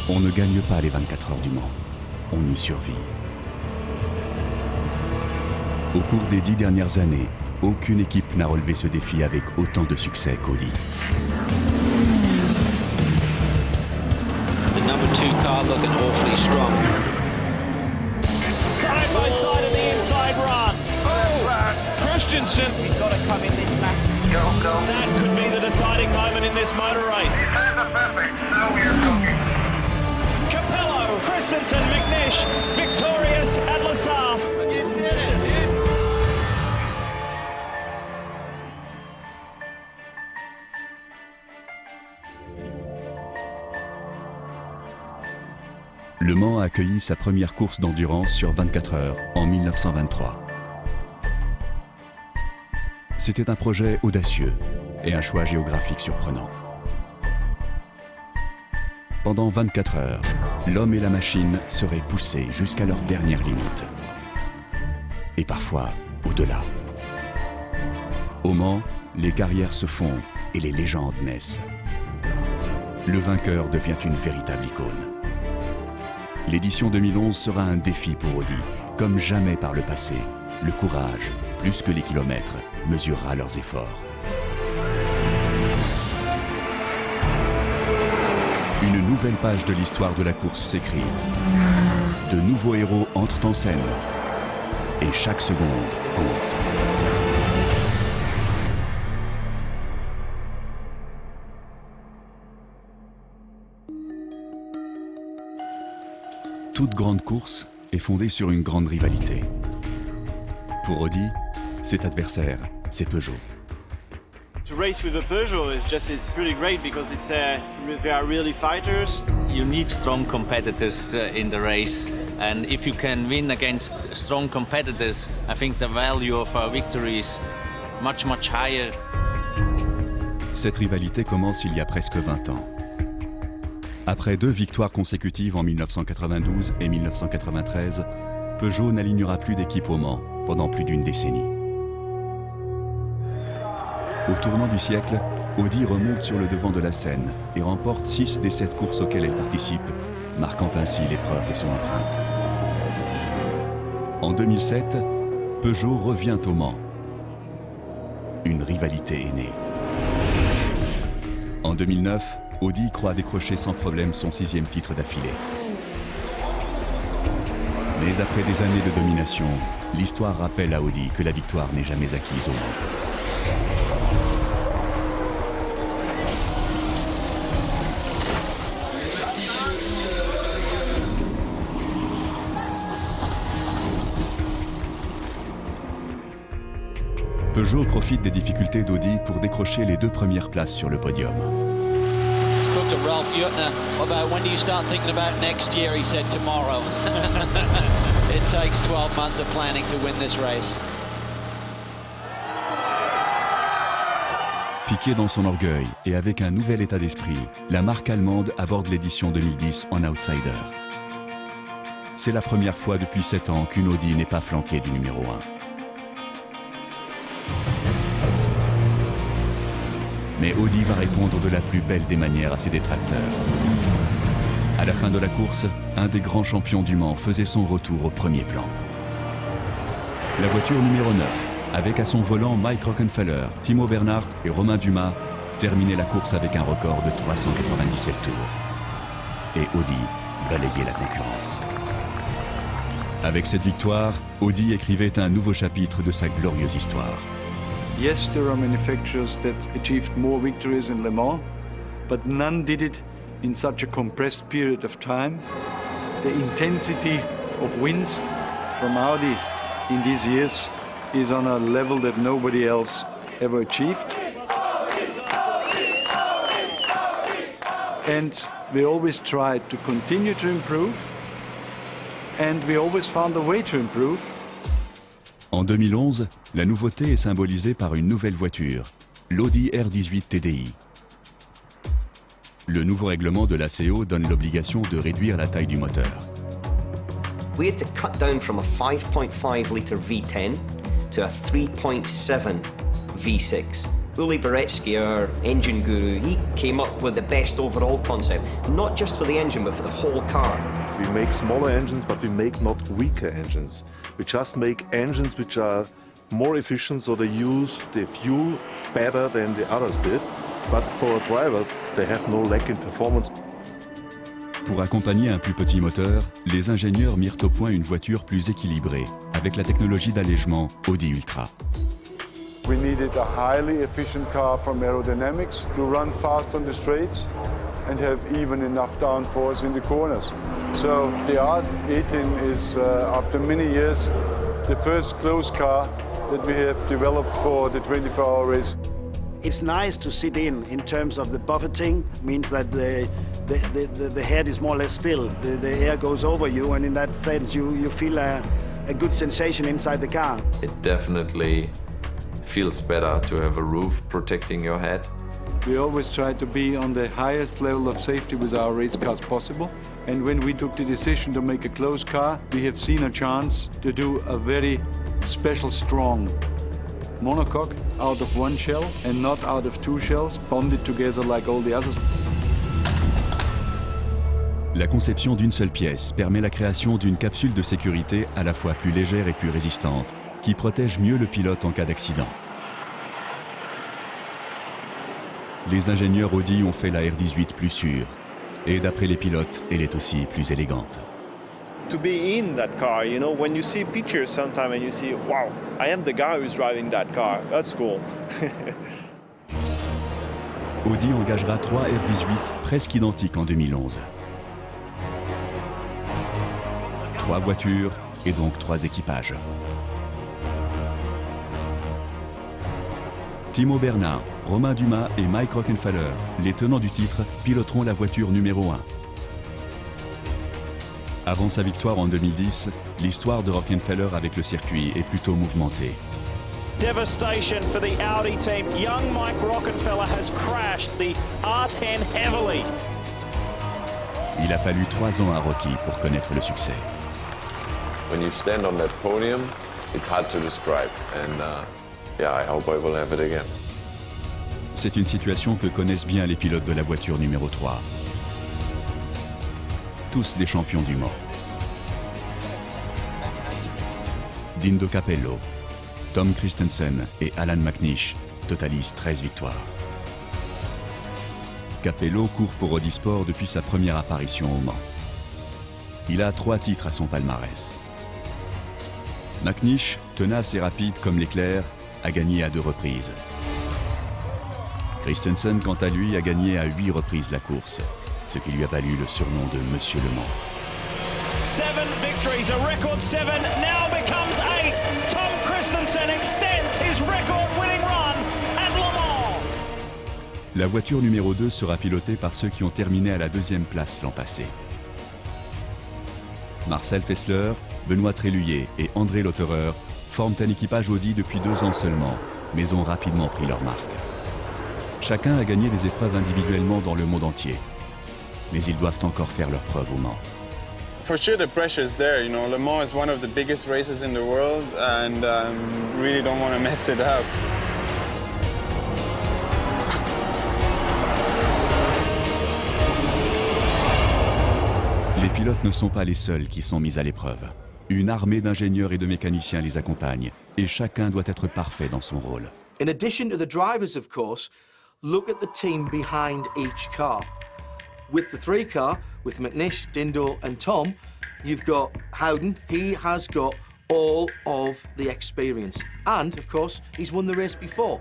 On ne gagne pas les 24 heures du Mans, on y survit. Au cours des 10 dernières années, aucune équipe n'a relevé ce défi avec autant de succès qu'Audi. The number 2 car looking awfully strong. Side by side in the inside run. Oh, Christensen. He's got to come in this lap. Go. That could be the deciding moment in this motor race. Perfect. Now we are talking. Capello, Christensen, McNish, victorious at La Sarre. You did it, dude. Le Mans a accueilli sa première course d'endurance sur 24 heures en 1923. C'était un projet audacieux et un choix géographique surprenant. Pendant 24 heures, l'homme et la machine seraient poussés jusqu'à leur dernière limite. Et parfois, au-delà. Au Mans, les carrières se font et les légendes naissent. Le vainqueur devient une véritable icône. L'édition 2011 sera un défi pour Audi. Comme jamais par le passé, le courage, plus que les kilomètres, mesurera leurs efforts. Une nouvelle page de l'histoire de la course s'écrit. De nouveaux héros entrent en scène. Et chaque seconde compte. Toute grande course est fondée sur une grande rivalité. Pour Audi, cet adversaire, c'est Peugeot. To race with a Peugeot it's really great because they are really fighters. You need strong competitors in the race, and if you can win against strong competitors, I think the value of our victory is much higher. Cette rivalité commence il y a presque 20 ans. Après 2 victoires consécutives en 1992 et 1993, Peugeot n'alignera plus d'équipe au Mans pendant plus d'une décennie. Au tournant du siècle, Audi remonte sur le devant de la scène et remporte 6 des 7 courses auxquelles elle participe, marquant ainsi l'épreuve de son empreinte. En 2007, Peugeot revient au Mans. Une rivalité est née. En 2009, Audi croit décrocher sans problème son 6e titre d'affilée. Mais après des années de domination, l'histoire rappelle à Audi que la victoire n'est jamais acquise au Mans. Peugeot profite des difficultés d'Audi pour décrocher les 2 premières places sur le podium. Spoke to Ralph Jutner about when do you start thinking about next year. He said tomorrow. It takes 12 months of planning to win this race. Piqué dans son orgueil et avec un nouvel état d'esprit, la marque allemande aborde l'édition 2010 en outsider. C'est la première fois depuis 7 ans qu'une Audi n'est pas flanquée du numéro 1. Mais Audi va répondre de la plus belle des manières à ses détracteurs. À la fin de la course, un des grands champions du Mans faisait son retour au premier plan. La voiture numéro 9, avec à son volant Mike Rockenfeller, Timo Bernhard et Romain Dumas, terminait la course avec un record de 397 tours. Et Audi balayait la concurrence. Avec cette victoire, Audi écrivait un nouveau chapitre de sa glorieuse histoire. Yes, there are manufacturers that achieved more victories in Le Mans, but none did it in such a compressed period of time. The intensity of wins from Audi in these years is on a level that nobody else ever achieved. And we always tried to continue to improve, and we always found a way to improve. En 2011, la nouveauté est symbolisée par une nouvelle voiture, l'Audi R18 TDI. Le nouveau règlement de l'ACO donne l'obligation de réduire la taille du moteur. We had to cut down from a 5.5 litre V10 to a 3.7 V6. Uli Beretsky, our engine guru, he came up with the best overall concept, not just for the engine, but for the whole car. We make smaller engines, but we make not weaker engines. We just make engines which are more efficient, so they use the fuel better than the others did. But for a driver, they have no lack in performance. Pour accompagner un plus petit moteur, les ingénieurs mirent au point une voiture plus équilibrée, avec la technologie d'allègement Audi Ultra. We needed a highly efficient car from aerodynamics to run fast on the straights and have even enough downforce in the corners. So the R18 is, after many years, the first closed car that we have developed for the 24-hour race. It's nice to sit in terms of the buffeting, means that the head is more or less still. The air goes over you, and in that sense you feel a good sensation inside the car. It definitely feels better to have a roof protecting your head. We always try to be on the highest level of safety with our race cars possible. And when we took the decision to make a closed car, we have seen a chance to do a very special strong monocoque out of one shell and not out of two shells bonded together like all the others. La conception d'une seule pièce permet la création d'une capsule de sécurité à la fois plus légère et plus résistante, qui protège mieux le pilote en cas d'accident. Les ingénieurs Audi ont fait la R18 plus sûre, et d'après les pilotes, elle est aussi plus élégante. To be in that car, you know, when you see pictures sometime and you see, wow, I am the guy who's driving that car, that's cool. Audi engagera 3 R18 presque identiques en 2011. 3 voitures et donc 3 équipages. Timo Bernhard, Romain Dumas et Mike Rockenfeller, les tenants du titre, piloteront la voiture numéro 1. Avant sa victoire en 2010, l'histoire de Rockenfeller avec le circuit est plutôt mouvementée. Devastation for the Audi team. Young Mike Rockenfeller has crashed the R10 heavily. Il a fallu 3 ans à Rocky pour connaître le succès. When you stand on that podium, it's hard to describe. And yeah, I hope I will have it again. C'est une situation que connaissent bien les pilotes de la voiture numéro 3. Tous des champions du Mans. Dindo Capello, Tom Christensen et Alain McNish totalisent 13 victoires. Capello court pour Audi Sport depuis sa première apparition au Mans. Il a 3 titres à son palmarès. McNish, tenace et rapide comme l'éclair, a gagné à 2 reprises. Christensen, quant à lui, a gagné à 8 reprises la course, ce qui lui a valu le surnom de Monsieur Le Mans. 7 victories, a record 7 now becomes 8. Tom Christensen extends his record-winning run at Le Mans. La voiture numéro 2 sera pilotée par ceux qui ont terminé à la 2e place l'an passé. Marcel Fessler, Benoît Tréluyer et André Lauterer forment un équipage Audi depuis 2 ans seulement, mais ont rapidement pris leur marque. Chacun a gagné des épreuves individuellement dans le monde entier, mais ils doivent encore faire leurs preuves au Mans. For sure, the pressure is there. You know, Le Mans is one of the biggest races in the world, and really don't want to mess it up. Les pilotes ne sont pas les seuls qui sont mis à l'épreuve. Une armée d'ingénieurs et de mécaniciens les accompagne, et chacun doit être parfait dans son rôle. In addition to the drivers, of course, look at the team behind each car. With the 3 car, with McNish, Dindo and Tom, you've got Howden. He has got all of the experience. And, of course, he's won the race before.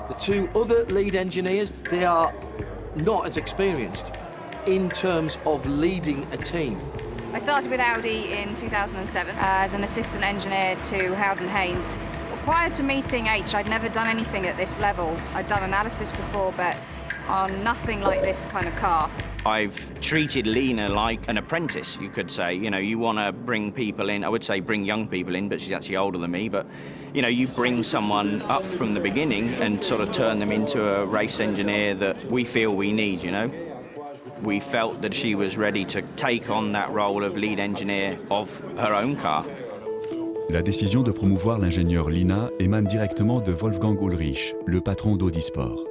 The 2 other lead engineers, they are not as experienced in terms of leading a team. I started with Audi in 2007 as an assistant engineer to Howden Haynes. Prior to meeting H, I'd never done anything at this level. I'd done analysis before, but on nothing like this kind of car. I've treated Lena like an apprentice, you could say. You know, you want to bring people in, I would say bring young people in, but she's actually older than me. But, you know, you bring someone up from the beginning and sort of turn them into a race engineer that we feel we need, you know. We felt that she was ready to take on that role of lead engineer of her own car. La décision de promouvoir l'ingénieur Lina émane directement de Wolfgang Ulrich, le patron d'Audi Sport.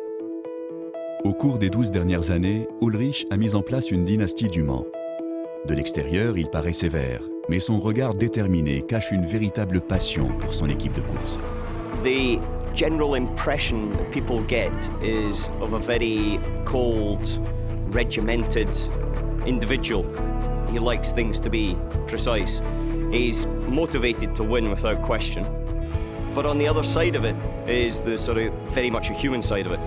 Au cours des 12 dernières années, Ulrich a mis en place une dynastie du Mans. De l'extérieur, il paraît sévère, mais son regard déterminé cache une véritable passion pour son équipe de course. The general impression that people get is of a very cold, regimented individual. He likes things to be precise. He's motivated to win without question. But on the other side of it is the sort of very much a human side of it.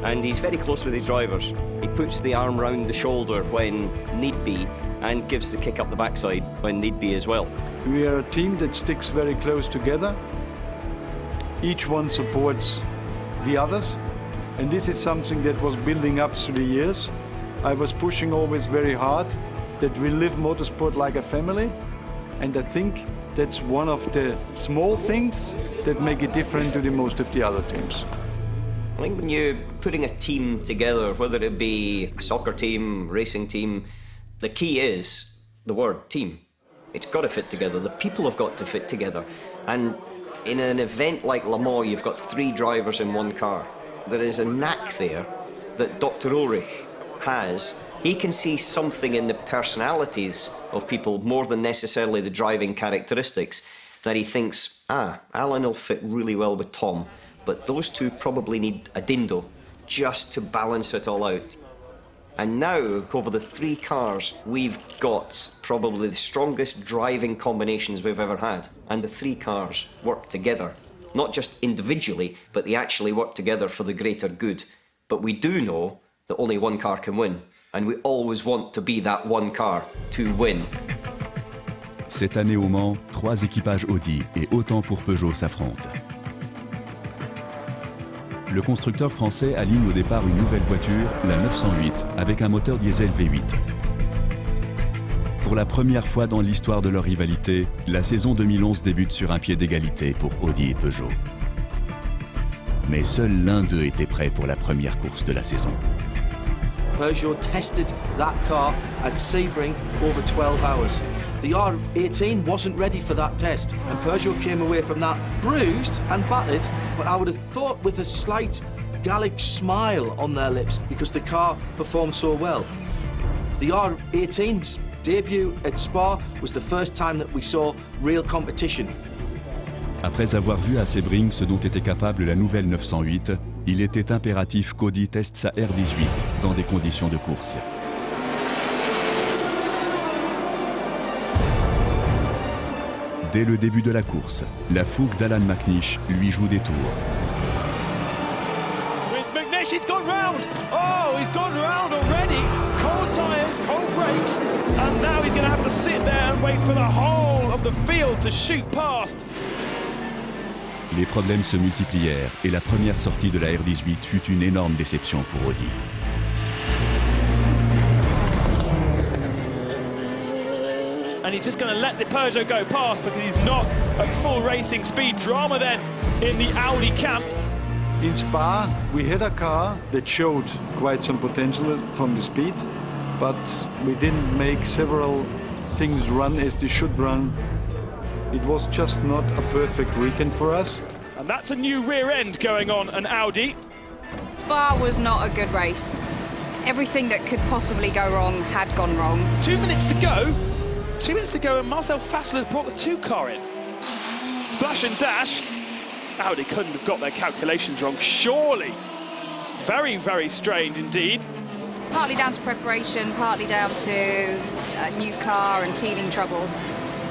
And he's very close with his drivers. He puts the arm round the shoulder when need be and gives the kick up the backside when need be as well. We are a team that sticks very close together. Each one supports the others. And this is something that was building up through the years. I was pushing always very hard that we live motorsport like a family. And I think that's one of the small things that make it different to the most of the other teams. I think when you're putting a team together, whether it be a soccer team, racing team, the key is the word team. It's got to fit together. The people have got to fit together. And in an event like Le Mans, you've got 3 drivers in one car. There is a knack there that Dr. Ulrich has. He can see something in the personalities of people more than necessarily the driving characteristics that he thinks, Alain will fit really well with Tom, but those two probably need a dindo just to balance it all out. And now, over the 3 cars, we've got probably the strongest driving combinations we've ever had. And the 3 cars work together, not just individually, but they actually work together for the greater good. But we do know that only one car can win. And we always want to be that one car to win. Cette année au Mans, 3 équipages Audi et autant pour Peugeot s'affrontent. Le constructeur français aligne au départ une nouvelle voiture, la 908, avec un moteur diesel V8. Pour la première fois dans l'histoire de leur rivalité, la saison 2011 débute sur un pied d'égalité pour Audi et Peugeot. Mais seul l'un d'eux était prêt pour la première course de la saison. Peugeot tested that car at Sebring over 12 hours. The R18 wasn't ready for that test, and Peugeot came away from that bruised and battered, but I would have thought with a slight Gallic smile on their lips because the car performed so well. The R18's debut at Spa was the first time that we saw real competition. Après avoir vu à Sebring ce dont était capable la nouvelle 908, il était impératif qu'Audi teste sa R18 dans des conditions de course. Dès le début de la course, la fougue d'Alan McNish lui joue des tours. With McNish, he's gone round. Oh, he's gone round already. Cold tyres, cold brakes, and now he's going to have to sit there and wait for the whole of the field to shoot past. Les problèmes se multiplièrent et la première sortie de la R18 fut une énorme déception pour Audi. And he's just going to let the Peugeot go past because he's not at full racing speed. Drama then in the Audi camp. In Spa, we had a car that showed quite some potential from the speed, but we didn't make several things run as they should run. It was just not a perfect weekend for us. And that's a new rear end going on an Audi. Spa was not a good race. Everything that could possibly go wrong had gone wrong. 2 minutes to go. 2 minutes to go and Marcel Fassler has brought the 2 car in. Splash and dash. Audi couldn't have got their calculations wrong, surely. Very, very strange indeed. Partly down to preparation, partly down to a new car and teething troubles.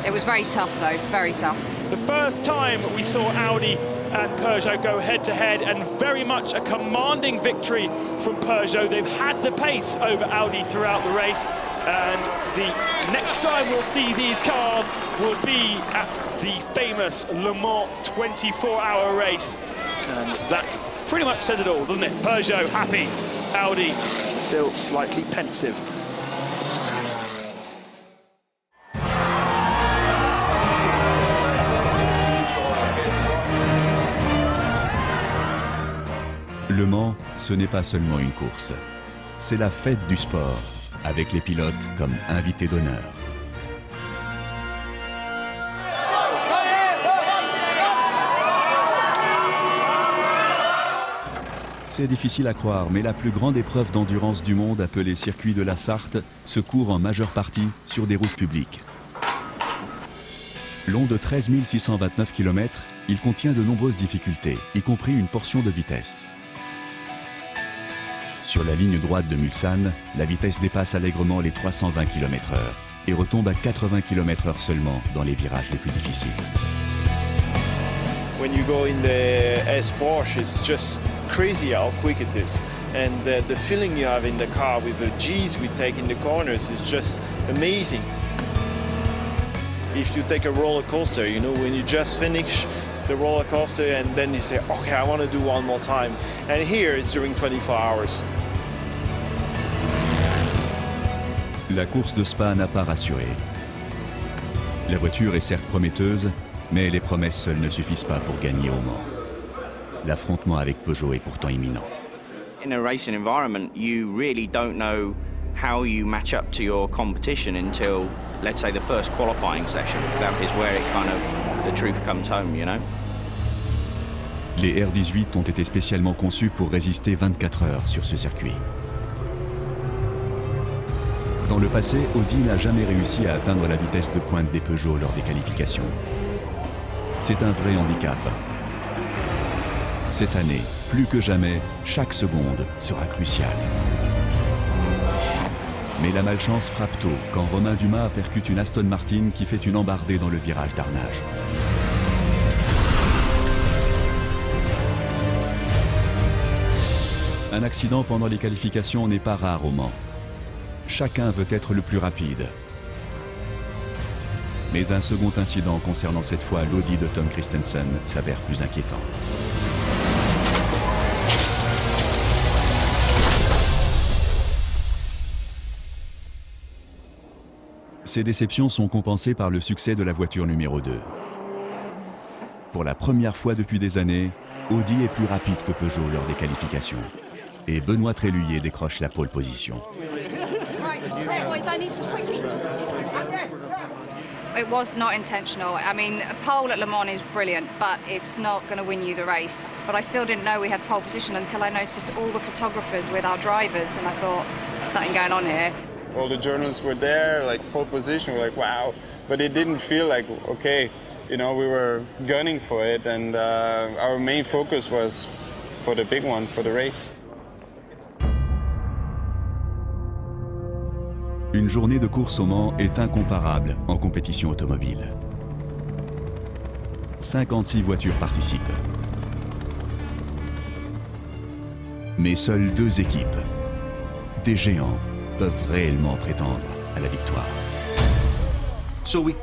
It was very tough though, very tough. The first time we saw Audi and Peugeot go head-to-head, and very much a commanding victory from Peugeot. They've had the pace over Audi throughout the race, and the next time we'll see these cars will be at the famous Le Mans 24-hour race. And that pretty much says it all, doesn't it? Peugeot happy, Audi still slightly pensive. Le Mans, ce n'est pas seulement une course. C'est la fête du sport, avec les pilotes comme invités d'honneur. C'est difficile à croire, mais la plus grande épreuve d'endurance du monde, appelée circuit de la Sarthe, se court en majeure partie sur des routes publiques. Long de 13 629 km, il contient de nombreuses difficultés, y compris une portion de vitesse. Sur la ligne droite de Mulsanne, la vitesse dépasse allègrement les 320 km/h et retombe à 80 km/h seulement dans les virages les plus difficiles. When you go in the S Porsche, it's just crazy how quick it is. And the feeling you have in the car with the G's we take in the corners is just amazing. If you take a roller coaster, you know, when you just finish the roller coaster and then you say, okay, I want to do one more time. And here it's during 24 hours. La course de Spa n'a pas rassuré. La voiture est certes prometteuse, mais les promesses seules ne suffisent pas pour gagner au Mans. L'affrontement avec Peugeot est pourtant imminent. In a racing environment, you really don't know how you match up to your competition until, let's say, the first qualifying session. That is where it kind of, the truth comes home, you know. Les R18 ont été spécialement conçus pour résister 24 heures sur ce circuit. Dans le passé, Audi n'a jamais réussi à atteindre la vitesse de pointe des Peugeot lors des qualifications. C'est un vrai handicap. Cette année, plus que jamais, chaque seconde sera cruciale. Mais la malchance frappe tôt quand Romain Dumas percute une Aston Martin qui fait une embardée dans le virage d'Arnage. Un accident pendant les qualifications n'est pas rare au Mans. Chacun veut être le plus rapide. Mais un second incident concernant cette fois l'Audi de Tom Christensen s'avère plus inquiétant. Ces déceptions sont compensées par le succès de la voiture numéro 2. Pour la première fois depuis des années, Audi est plus rapide que Peugeot lors des qualifications. Et Benoît Tréluyer décroche la pole position. It was not intentional. I mean, a pole at Le Mans is brilliant, but it's not going to win you the race. But I still didn't know we had pole position until I noticed all the photographers with our drivers, and I thought, there's something going on here. All the journalists were there, like pole position, we're like, wow. But it didn't feel like, okay, you know, we were gunning for it, and our main focus was for the big one, for the race. Une journée de course au Mans est incomparable en compétition automobile. 56 voitures participent. Mais seules 2 équipes, des géants, peuvent réellement prétendre à la victoire. So we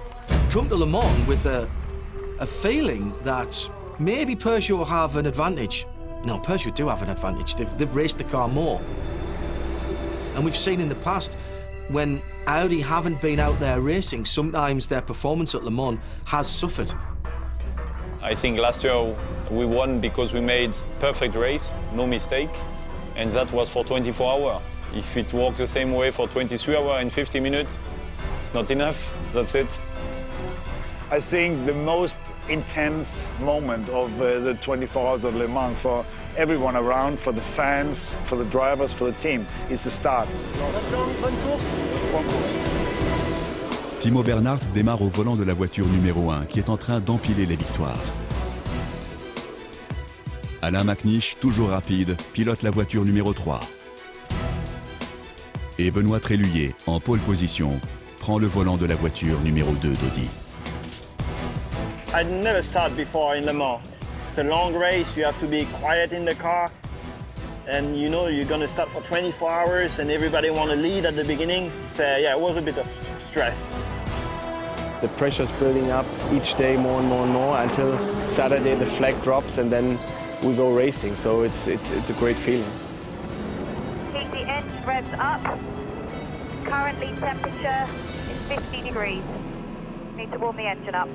come to Le Mans with a feeling that maybe Peugeot have an advantage. No, Peugeot do have an advantage. They've raced the car more. And we've seen in the past, when Audi haven't been out there racing, sometimes their performance at Le Mans has suffered. I think last year we won because we made perfect race, no mistake, and that was for 24 hours. If it works the same way for 23 hours and 50 minutes, it's not enough, that's it. I think the most intense moment of the 24 hours of Le Mans for everyone around, for the fans, for the drivers, for the team, is the start. Timo Bernhard démarre au volant de la voiture numéro 1 qui est en train d'empiler les victoires. Alain McNish, toujours rapide, pilote la voiture numéro 3. Et Benoît Tréluyer, en pole position, prend le volant de la voiture numéro 2 d'Audi. I'd never start before in Le Mans. It's a long race, you have to be quiet in the car. And you know you're going to start for 24 hours and everybody want to lead at the beginning. So yeah, it was a bit of stress. The pressure's building up each day more and more and more until Saturday the flag drops and then we go racing. So it's a great feeling. Keep the engine revs up. Currently temperature is 50 degrees. Need to warm the engine up.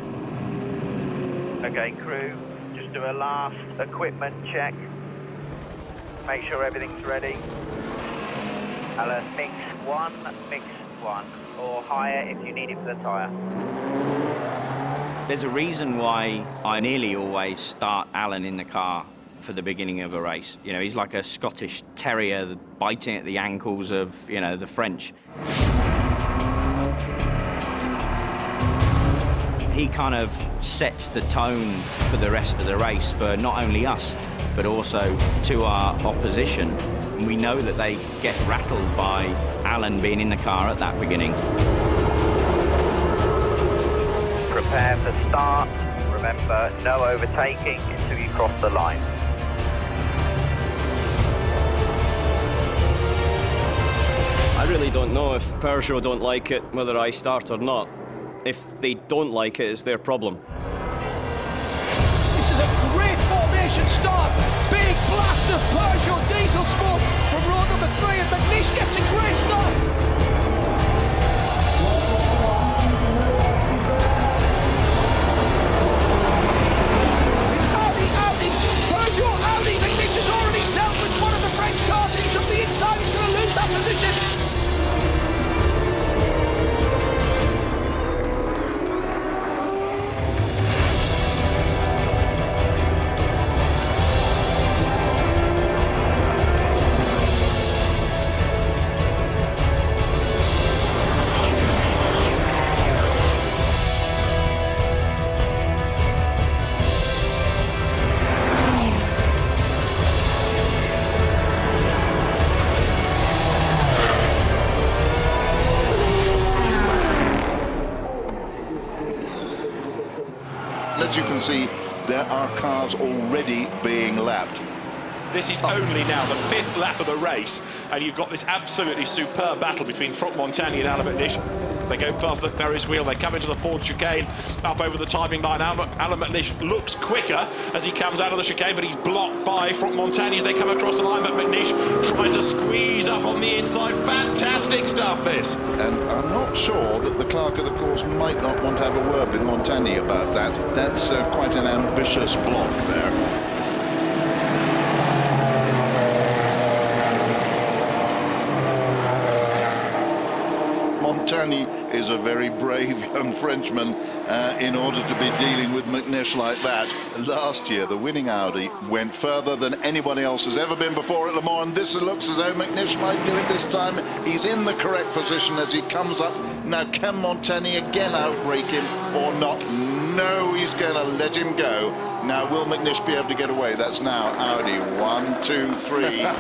Okay, crew, just do a last equipment check. Make sure everything's ready. Alan, mix one, or higher if you need it for the tyre. There's a reason why I nearly always start Alan in the car for the beginning of a race. You know, he's like a Scottish terrier biting at the ankles of, you know, the French. He kind of sets the tone for the rest of the race for not only us, but also to our opposition. And we know that they get rattled by Alain being in the car at that beginning. Prepare for start. Remember, no overtaking until you cross the line. I really don't know if Peugeot don't like it, whether I start or not. If they don't like it, it's their problem. This is a great formation start. Big blast of Peugeot diesel smoke from row number 3, and McNish gets a great start. It's Audi. Peugeot, Audi. McNish has already dealt with one of the French cars. He took the inside. He's going to lose that position. As you can see, there are cars already being lapped. This is only now the 5th lap of the race, and you've got this absolutely superb battle between Montagny and Alain McNish. They go past the Ferris wheel, they come into the Ford chicane, up over the timing line. Alain McNish looks quicker as he comes out of the chicane, but he's blocked by Montagny as they come across the line, but McNish tries to squeeze up on the inside. Fantastic stuff, this. And I'm not sure that the clerk of the course might not want to have a word with Montagny about that. That's quite an ambitious block there. Montagny is a very brave young Frenchman in order to be dealing with McNish like that. Last year, the winning Audi went further than anyone else has ever been before at Le Mans, and this looks as though McNish might do it this time. He's in the correct position as he comes up. Now, can Montagny again outbrake him or not? No, he's going to let him go. Now, will McNish be able to get away? That's now Audi. 1, 2, 3.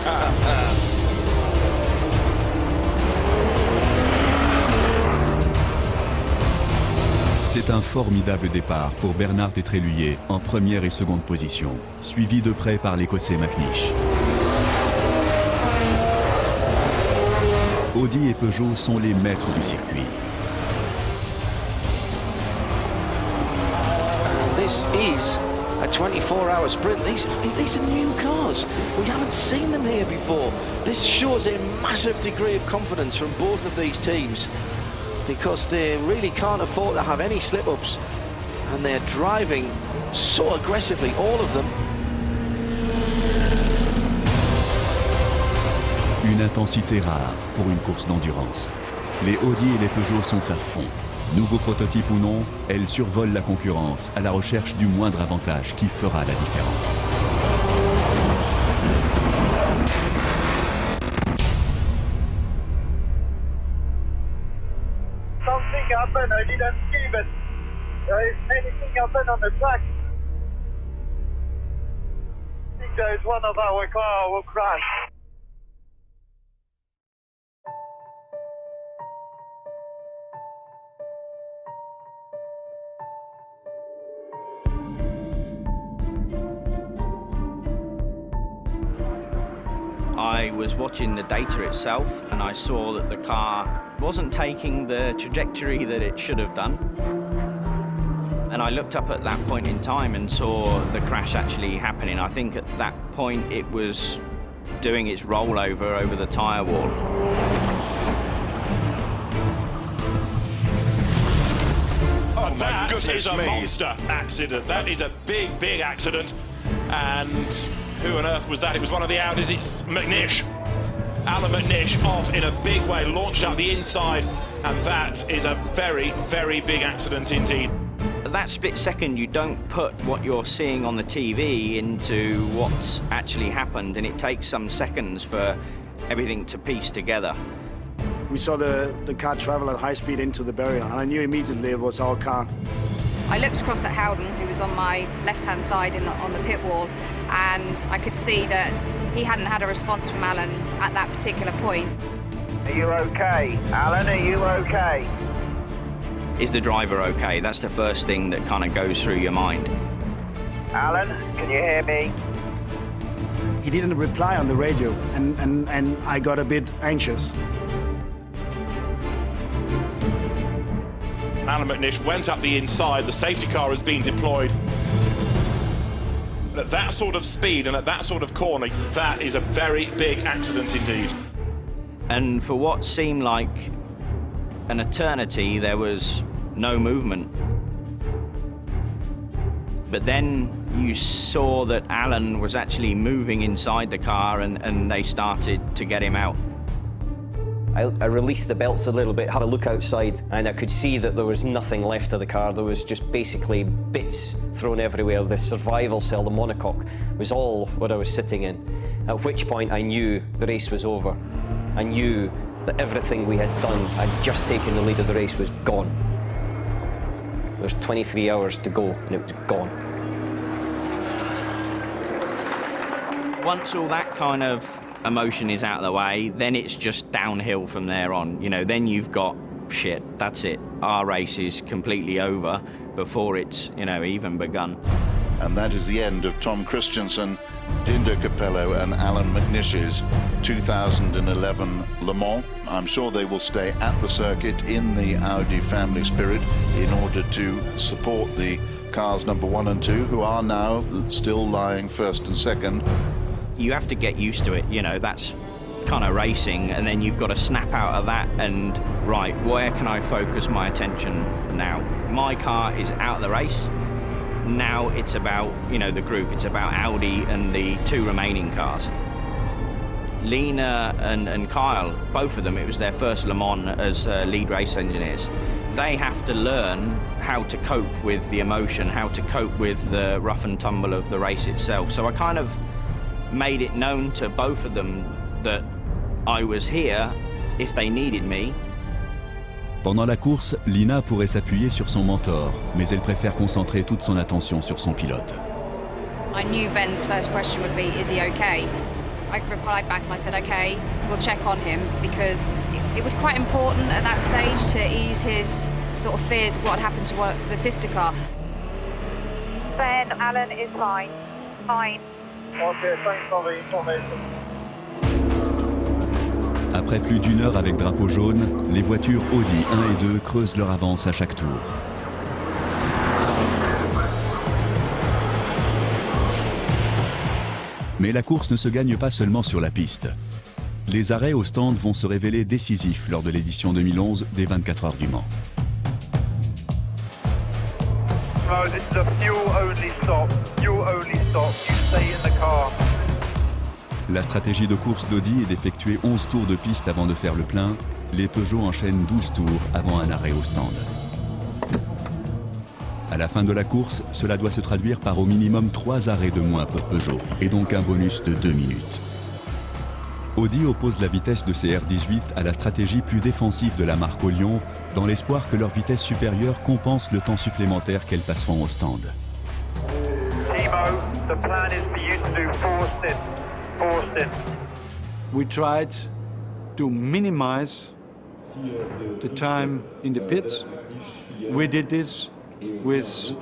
C'est un formidable départ pour Bernard Tétréluyer en première et seconde position, suivi de près par l'Écossais McNish. Audi et Peugeot sont les maîtres du circuit. This is a 24-hour sprint. These are new cars. We haven't seen them here before. This shows a massive degree of confidence from both of these teams, because they really can't afford to have any slip-ups, and they're driving so aggressively, all of them. Une intensité rare pour une course d'endurance. Les Audi et les Peugeot sont à fond. Nouveau prototype ou non, elles survolent la concurrence à la recherche du moindre avantage qui fera la différence. Something happened, I didn't see, but if anything happened on the track, I think there is one of our cars will crash. I was watching the data itself, and I saw that the car wasn't taking the trajectory that it should have done. And I looked up at that point in time and saw the crash actually happening. I think at that point it was doing its rollover over the tyre wall. Oh, that is a monster accident. That is a big, big accident. And who on earth was that? It was one of the Audis. It's McNish. Alain McNish off in a big way, launched out the inside, and that is a very, very big accident indeed. At that split second, you don't put what you're seeing on the TV into what's actually happened, and it takes some seconds for everything to piece together. We saw the car travel at high speed into the barrier, and I knew immediately it was our car. I looked across at Howden, who was on my left-hand side on the pit wall, and I could see that he hadn't had a response from Alain at that particular point. Are you okay? Alain, are you okay? Is the driver okay? That's the first thing that kind of goes through your mind. Alain, can you hear me? He didn't reply on the radio, and I got a bit anxious. Alain McNish went up the inside, the safety car has been deployed. At that sort of speed and at that sort of corner, that is a very big accident indeed. And for what seemed like an eternity, there was no movement. But then you saw that Alain was actually moving inside the car, and they started to get him out. I released the belts a little bit, had a look outside, and I could see that there was nothing left of the car. There was just basically bits thrown everywhere. The survival cell, the monocoque, was all what I was sitting in. At which point I knew the race was over. I knew that everything we had done, I'd just taken the lead of the race, was gone. There was 23 hours to go, and it was gone. Once all that kind of emotion is out of the way, then it's just downhill from there on. You know, then you've got, shit, that's it. Our race is completely over before it's, you know, even begun. And that is the end of Tom Christensen, Dindo Capello and Alain McNish's 2011 Le Mans. I'm sure they will stay at the circuit in the Audi family spirit in order to support the cars number 1 and 2, who are now still lying first and second. You have to get used to it, you know, that's kind of racing, and then you've got to snap out of that and, right, where can I focus my attention now? My car is out of the race. Now it's about, you know, the group. It's about Audi and the 2 remaining cars. Lena and Kyle, both of them, it was their first Le Mans as lead race engineers. They have to learn how to cope with the emotion, how to cope with the rough and tumble of the race itself. So I kind of made it known to both of them that I was here if they needed me. Pendant la course, Lina pourrait s'appuyer sur son mentor, mais elle préfère concentrer toute son attention sur son pilote. I knew Ben's first question would be, is he okay? I replied back and I said, okay, we'll check on him, because it was quite important at that stage to ease his sort of fears of what had happened to the sister car. Ben, Alain is fine. Fine. Okay, thanks for the information. Après plus d'1 heure avec drapeau jaune, les voitures Audi 1 et 2 creusent leur avance à chaque tour. Mais la course ne se gagne pas seulement sur la piste. Les arrêts au stand vont se révéler décisifs lors de l'édition 2011 des 24 heures du Mans. No, this is a fuel-only stop. Fuel-only stop. You stay in the car. La stratégie de course d'Audi est d'effectuer 11 tours de piste avant de faire le plein. Les Peugeot enchaînent 12 tours avant un arrêt au stand. À la fin de la course, cela doit se traduire par au minimum 3 arrêts de moins pour Peugeot, et donc un bonus de 2 minutes. Audi oppose la vitesse de ses R18 à la stratégie plus défensive de la marque au Lyon, dans l'espoir que leur vitesse supérieure compense le temps supplémentaire qu'elles passeront au stand. Timo, the plan is for you to do 4 stints. 4 stints. We tried to minimize the time in the pits. We did this with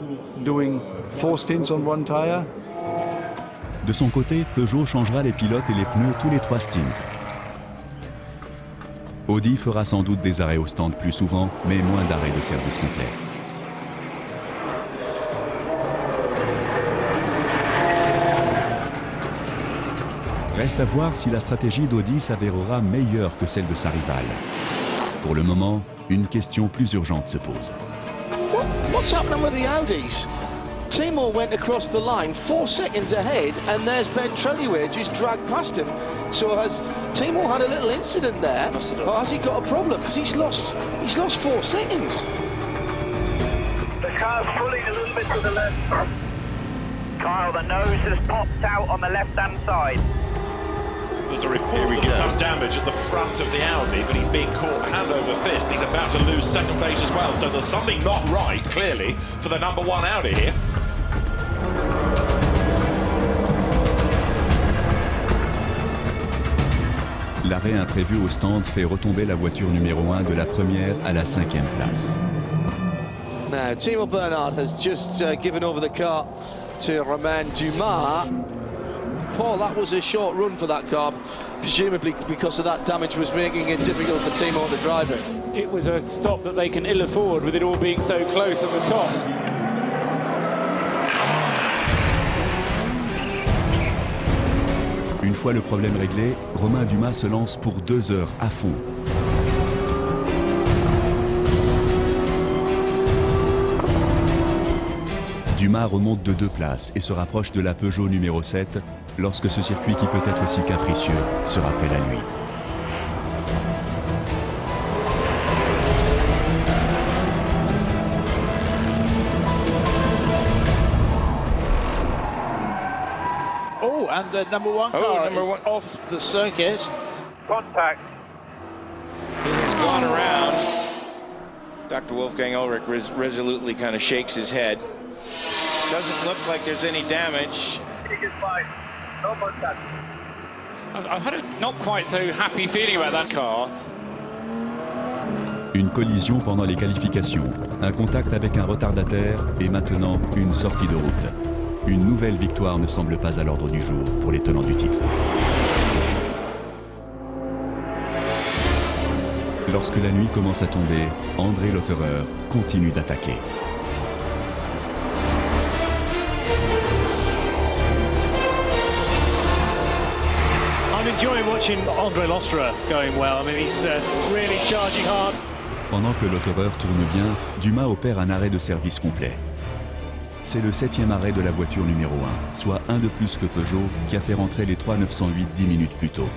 doing 4 stints on one tire. De son côté, Peugeot changera les pilotes et les pneus tous les 3 stints. Audi fera sans doute des arrêts au stand plus souvent, mais moins d'arrêts de service complet. Reste à voir si la stratégie d'Audi s'avérera meilleure que celle de sa rivale. Pour le moment, une question plus urgente se pose. What's happening with the Audis? Timor went across the line 4 seconds ahead, and there's Ben Trelliway just dragged past him. So has Timor had a little incident there, or has he got a problem? Because he's lost 4 seconds. The car's pulling a little bit to the left. Kyle, the nose has popped out on the left-hand side. There's a report that there's some damage at the front of the Audi, but he's being caught hand over fist. He's about to lose second place as well, so there's something not right, clearly, for the number one Audi here. L'arrêt imprévu au stand fait retomber la voiture numéro 1 de la première à la 5e place. Now, Timo Bernhard has just given over the car to Romain Dumas. Paul, that was a short run for that car, presumably because of that damage was making it difficult for Timo to drive it. It was a stop that they can ill afford with it all being so close at the top. Une fois le problème réglé, Romain Dumas se lance pour 2 heures à fond. Dumas remonte de 2 places et se rapproche de la Peugeot numéro 7 lorsque ce circuit qui peut être aussi capricieux se rappelle à lui. Oh, and the number one car is off the circuit. Contact. It has gone around. Dr. Wolfgang Ulrich resolutely kind of shakes his head. Doesn't look like there's any damage. No contact. I've had a not quite so happy feeling about that car. Une collision pendant les qualifications, un contact avec un retardataire et maintenant une sortie de route. Une nouvelle victoire ne semble pas à l'ordre du jour pour les tenants du titre. Lorsque la nuit commence à tomber, André Lotterer continue d'attaquer. I'm enjoying watching André Lotterer going well. I mean, he's really charging hard. Pendant que Lotterer tourne bien, Dumas opère un arrêt de service complet. C'est le 7e arrêt de la voiture numéro 1, soit un de plus que Peugeot, qui a fait rentrer les 3 908 10 minutes plus tôt.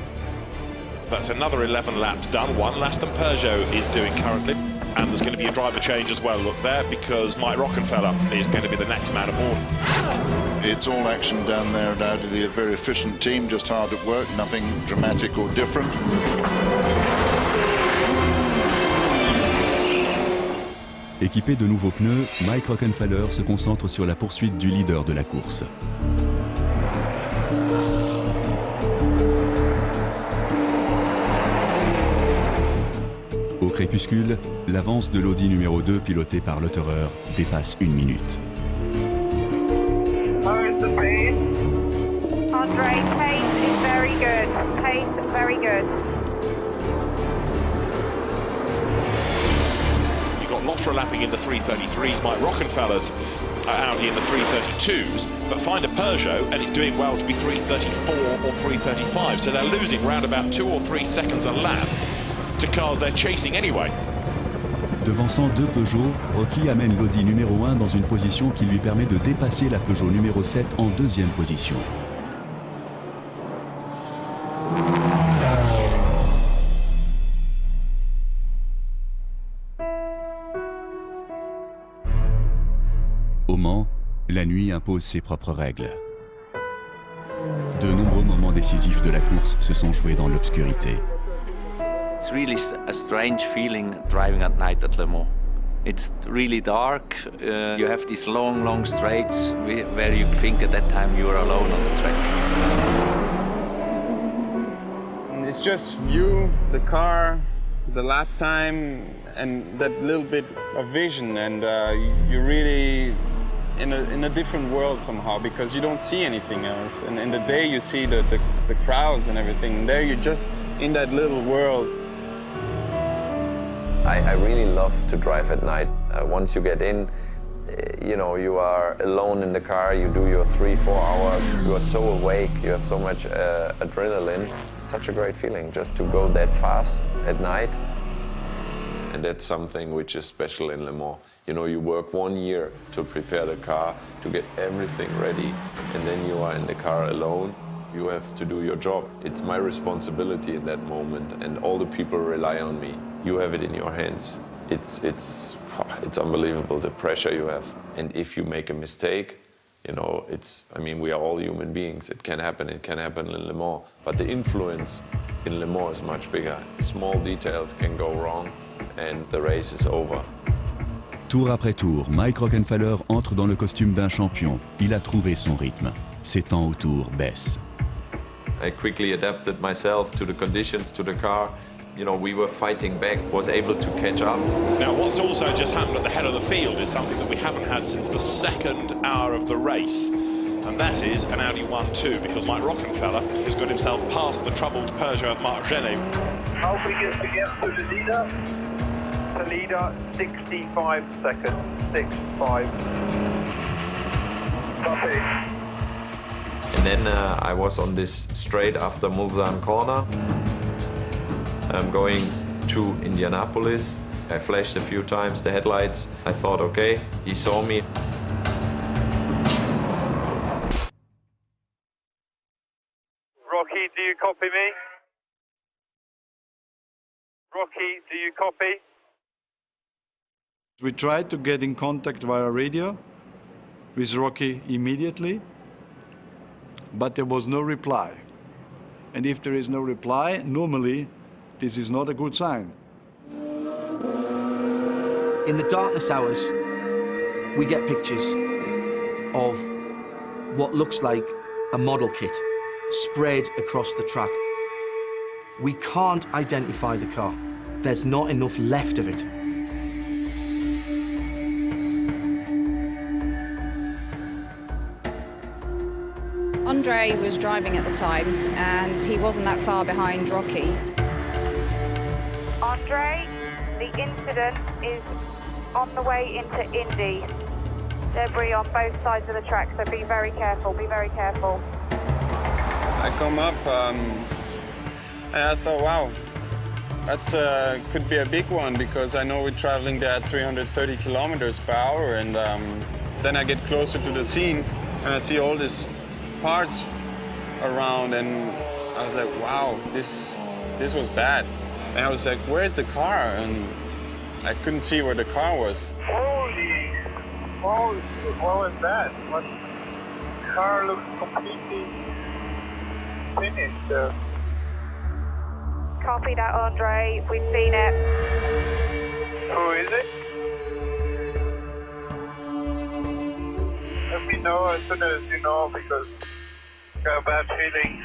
That's another 11 laps done, one less than Peugeot is doing currently. And there's going to be a driver change as well, look there, because Mike Rockenfeller is going to be the next man aboard. It's all action down there at Audi. They're a very efficient team, just hard at work, nothing dramatic or different. Équipé de nouveaux pneus, Mike Rockenfeller se concentre sur la poursuite du leader de la course. Au crépuscule, l'avance de l'Audi numéro 2 pilotée par Lotterer dépasse 1 minute. Andre, pace is very good. Pace, very good. You've got Lotterer lapping in the 333s, Mike Rockenfeller's Audi in the 332s, but find a Peugeot and it's doing well to be 334 or 335, so they're losing round about 2 or 3 seconds a lap to cars they're chasing anyway. Devançant 2 Peugeot, Rocky amène l'Audi numéro 1 dans une position qui lui permet de dépasser la Peugeot numéro 7 en 2e position. Au Mans, la nuit impose ses propres règles. De nombreux moments décisifs de la course se sont joués dans l'obscurité. It's really a strange feeling driving at night at Le Mans. It's really dark. You have these long straights where you think at that time you are alone on the track. It's just you, the car, the lap time, and that little bit of vision, and you're really in a different world somehow because you don't see anything else. And in the day you see the crowds and everything. And there you're just in that little world. I really love to drive at night. Once you get in, you know, you are alone in the car, you do your 3-4 hours, you are so awake, you have so much adrenaline. It's such a great feeling just to go that fast at night. And that's something which is special in Le Mans. You know, you work 1 year to prepare the car, to get everything ready, and then you are in the car alone. You have to do your job. It's my responsibility in that moment, and all the people rely on me. You have it in your hands. it's unbelievable the pressure you have. And if you make a mistake, you know, we are all human beings. It can happen in Le Mans. But the influence in Le Mans is much bigger. Small details can go wrong and the race is over. Tour après tour, Mike Rockenfeller entre dans le costume d'un champion. Il a trouvé son rythme. Ses temps autour baissent. I quickly adapted myself to the conditions, to the car. You know, we were fighting back, was able to catch up. Now, what's also just happened at the head of the field is something that we haven't had since the second hour of the race. And that is an Audi 1-2, because Mike Rockenfeller has got himself past the troubled Peugeot Marc-Gené. How big is to get to the leader? The leader, 65 seconds. 65. Copy. And then I was on this straight after Mulsanne corner. I'm going to Indianapolis. I flashed a few times the headlights. I thought, okay, he saw me. Rocky, do you copy me? Rocky, do you copy? We tried to get in contact via radio with Rocky immediately, but there was no reply. And if there is no reply, normally this is not a good sign. In the darkness hours, we get pictures of what looks like a model kit spread across the track. We can't identify the car. There's not enough left of it. Andre was driving at the time, and he wasn't that far behind Rocky. Andre, the incident is on the way into Indy. Debris on both sides of the track, so be very careful, be very careful. I come up and I thought, wow, that's could be a big one, because I know we're traveling there at 330 kilometers per hour, and then I get closer to the scene and I see all these parts around, and I was like, wow, this was bad. And I was like, where's the car? And I couldn't see where the car was. Holy, what was that? What, the car looks completely finished. Copy that, Andre. We've seen it. Who is it? Let me know as soon as you know, because I got a bad feeling.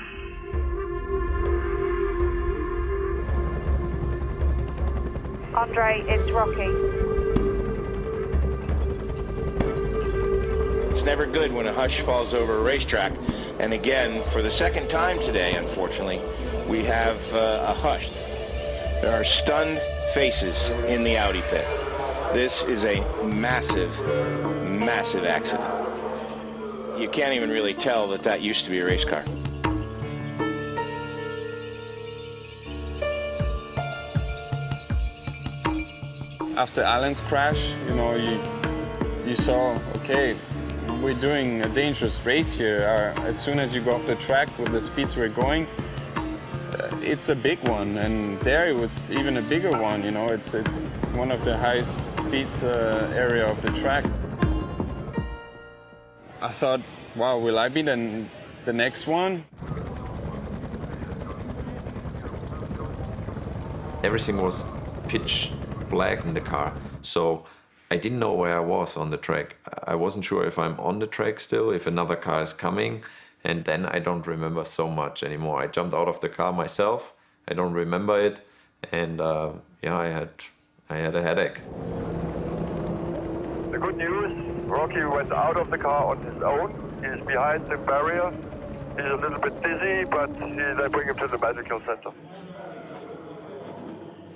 Andre, it's Rocky. It's never good when a hush falls over a racetrack. And again, for the second time today, unfortunately, we have a hush. There are stunned faces in the Audi pit. This is a massive, massive accident. You can't even really tell that that used to be a race car. After Alain's crash, you know, you saw, okay, we're doing a dangerous race here. As soon as you go off the track with the speeds we're going, it's a big one, and there it was even a bigger one. You know, it's one of the highest speeds area of the track. I thought, wow, will I be the next one? Everything was pitch black in the car, so I didn't know where I was on the track. I wasn't sure if I'm on the track still, if another car is coming, and then I don't remember so much anymore. I jumped out of the car myself, I don't remember it, and yeah, I had a headache. The good news, Rocky went out of the car on his own. He's behind the barrier. He's a little bit dizzy, but they bring him to the medical center.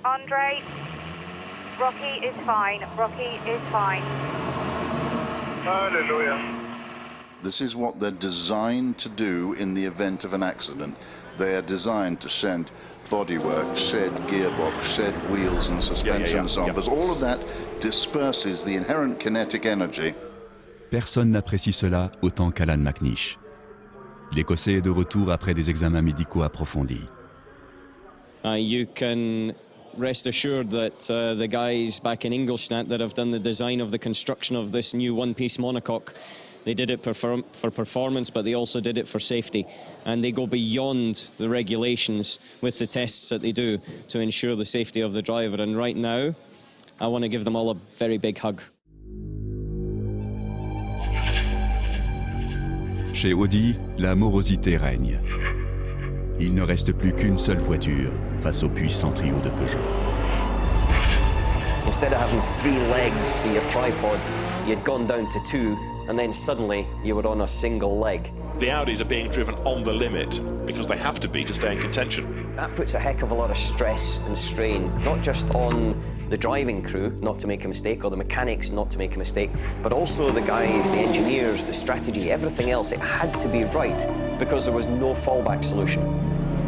Andre, Rocky is fine. Rocky is fine. Hallelujah. This is what they're designed to do in the event of an accident. They are designed to send bodywork, said gearbox, said wheels and suspension and so on, because all of that disperses the inherent kinetic energy. Personne n'apprécie cela autant qu'Alan McNish. L'Écossais est de retour après des examens médicaux approfondis. You can Rest assured that the guys back in Ingolstadt that have done the design of the construction of this new one-piece monocoque, they did it for performance, but they also did it for safety. And they go beyond the regulations with the tests that they do to ensure the safety of the driver. And right now, I want to give them all a very big hug. Chez Audi, la morosité règne. Il ne reste plus qu'une seule voiture face au puissant trio de Peugeot. Instead of having 3 legs to your tripod, you'd gone down to 2, and then suddenly you were on a single leg. The Audis are being driven on the limit because they have to be to stay in contention. That puts a heck of a lot of stress and strain, not just on the driving crew not to make a mistake, or the mechanics not to make a mistake, but also the guys, the engineers, the strategy, everything else. It had to be right because there was no fallback solution.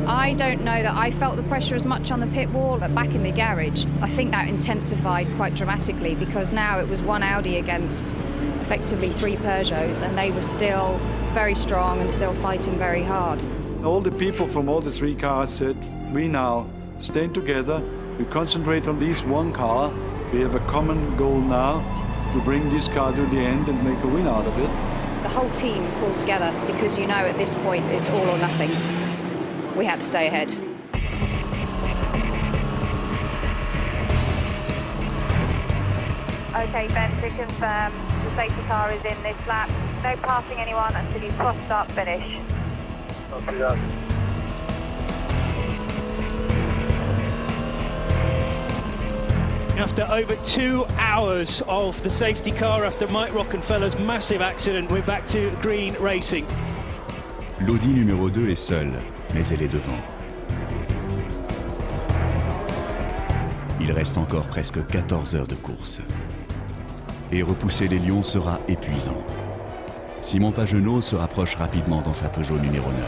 I don't know that I felt the pressure as much on the pit wall, but back in the garage, I think that intensified quite dramatically because now it was one Audi against effectively 3 Peugeots, and they were still very strong and still fighting very hard. All the people from all the 3 cars said, we now stand together, we concentrate on this one car, we have a common goal now to bring this car to the end and make a win out of it. The whole team pulled together because you know at this point it's all or nothing. We had to stay ahead. Okay, Ben, to confirm, the safety car is in this lap. No passing anyone until you cross start finish. Copy that. After over 2 hours of the safety car after Mike Rockenfeller's massive accident, we're back to green racing. L'Audi numéro 2 est seule, mais elle est devant. Il reste encore presque 14 heures de course. Et repousser les lions sera épuisant. Simon Pagenaud se rapproche rapidement dans sa Peugeot numéro 9.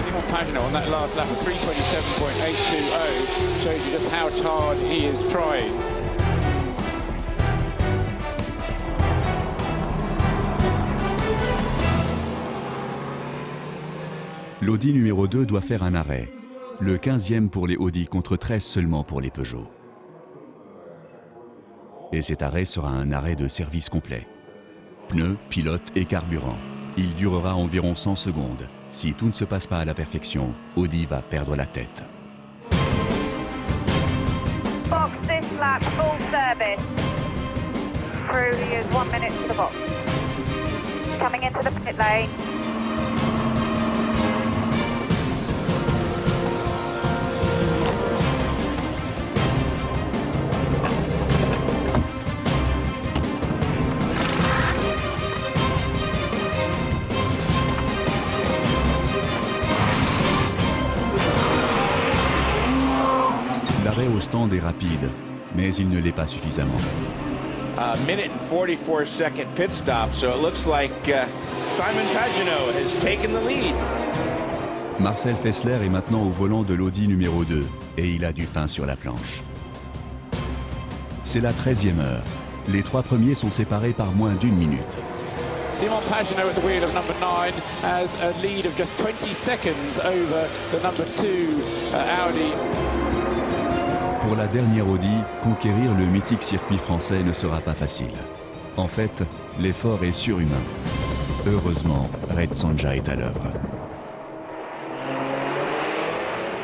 Simon Pagenaud on that last lap of 3:27.820 shows you just how hard he is trying. L'Audi numéro 2 doit faire un arrêt. Le 15e pour les Audi contre 13 seulement pour les Peugeot. Et cet arrêt sera un arrêt de service complet. Pneus, pilote et carburant. Il durera environ 100 secondes. Si tout ne se passe pas à la perfection, Audi va perdre la tête. Box this lap, full service. Crew, he is 1 minute to the box. Coming into the pit lane. L'arrêt au stand est rapide, mais il ne l'est pas suffisamment. A minute and 44-second pit stop, so it looks like Simon Pagenaud has taken the lead. Marcel Fessler est maintenant au volant de l'Audi numéro 2 et il a du pain sur la planche. C'est la 13e heure. Les 3 premiers sont séparés par moins d'1 minute. Simon Pagenaud at the wheel of number 9 has a lead of just 20 seconds over the number 2 Audi. Pour la dernière Audi, conquérir le mythique circuit français ne sera pas facile. En fait, l'effort est surhumain. Heureusement, Red Sonja est à l'œuvre.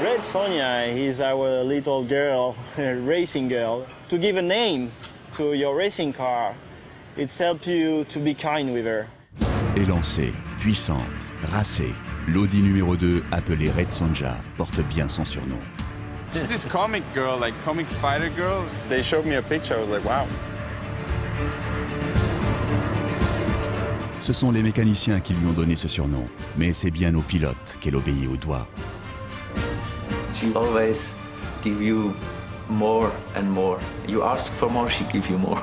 Red Sonja is our little girl, racing girl. To give a name to your racing car, it helps you to be kind with her. Élancée, puissante, racée, l'Audi numéro 2, appelée Red Sonja, porte bien son surnom. She's this comic girl, like comic fighter girl. They showed me a picture, I was like, wow. Ce sont les mécaniciens qui lui ont donné ce surnom, mais c'est bien aux pilotes qu'elle obéit au doigt. She always give you more and more. You ask for more, she gives you more.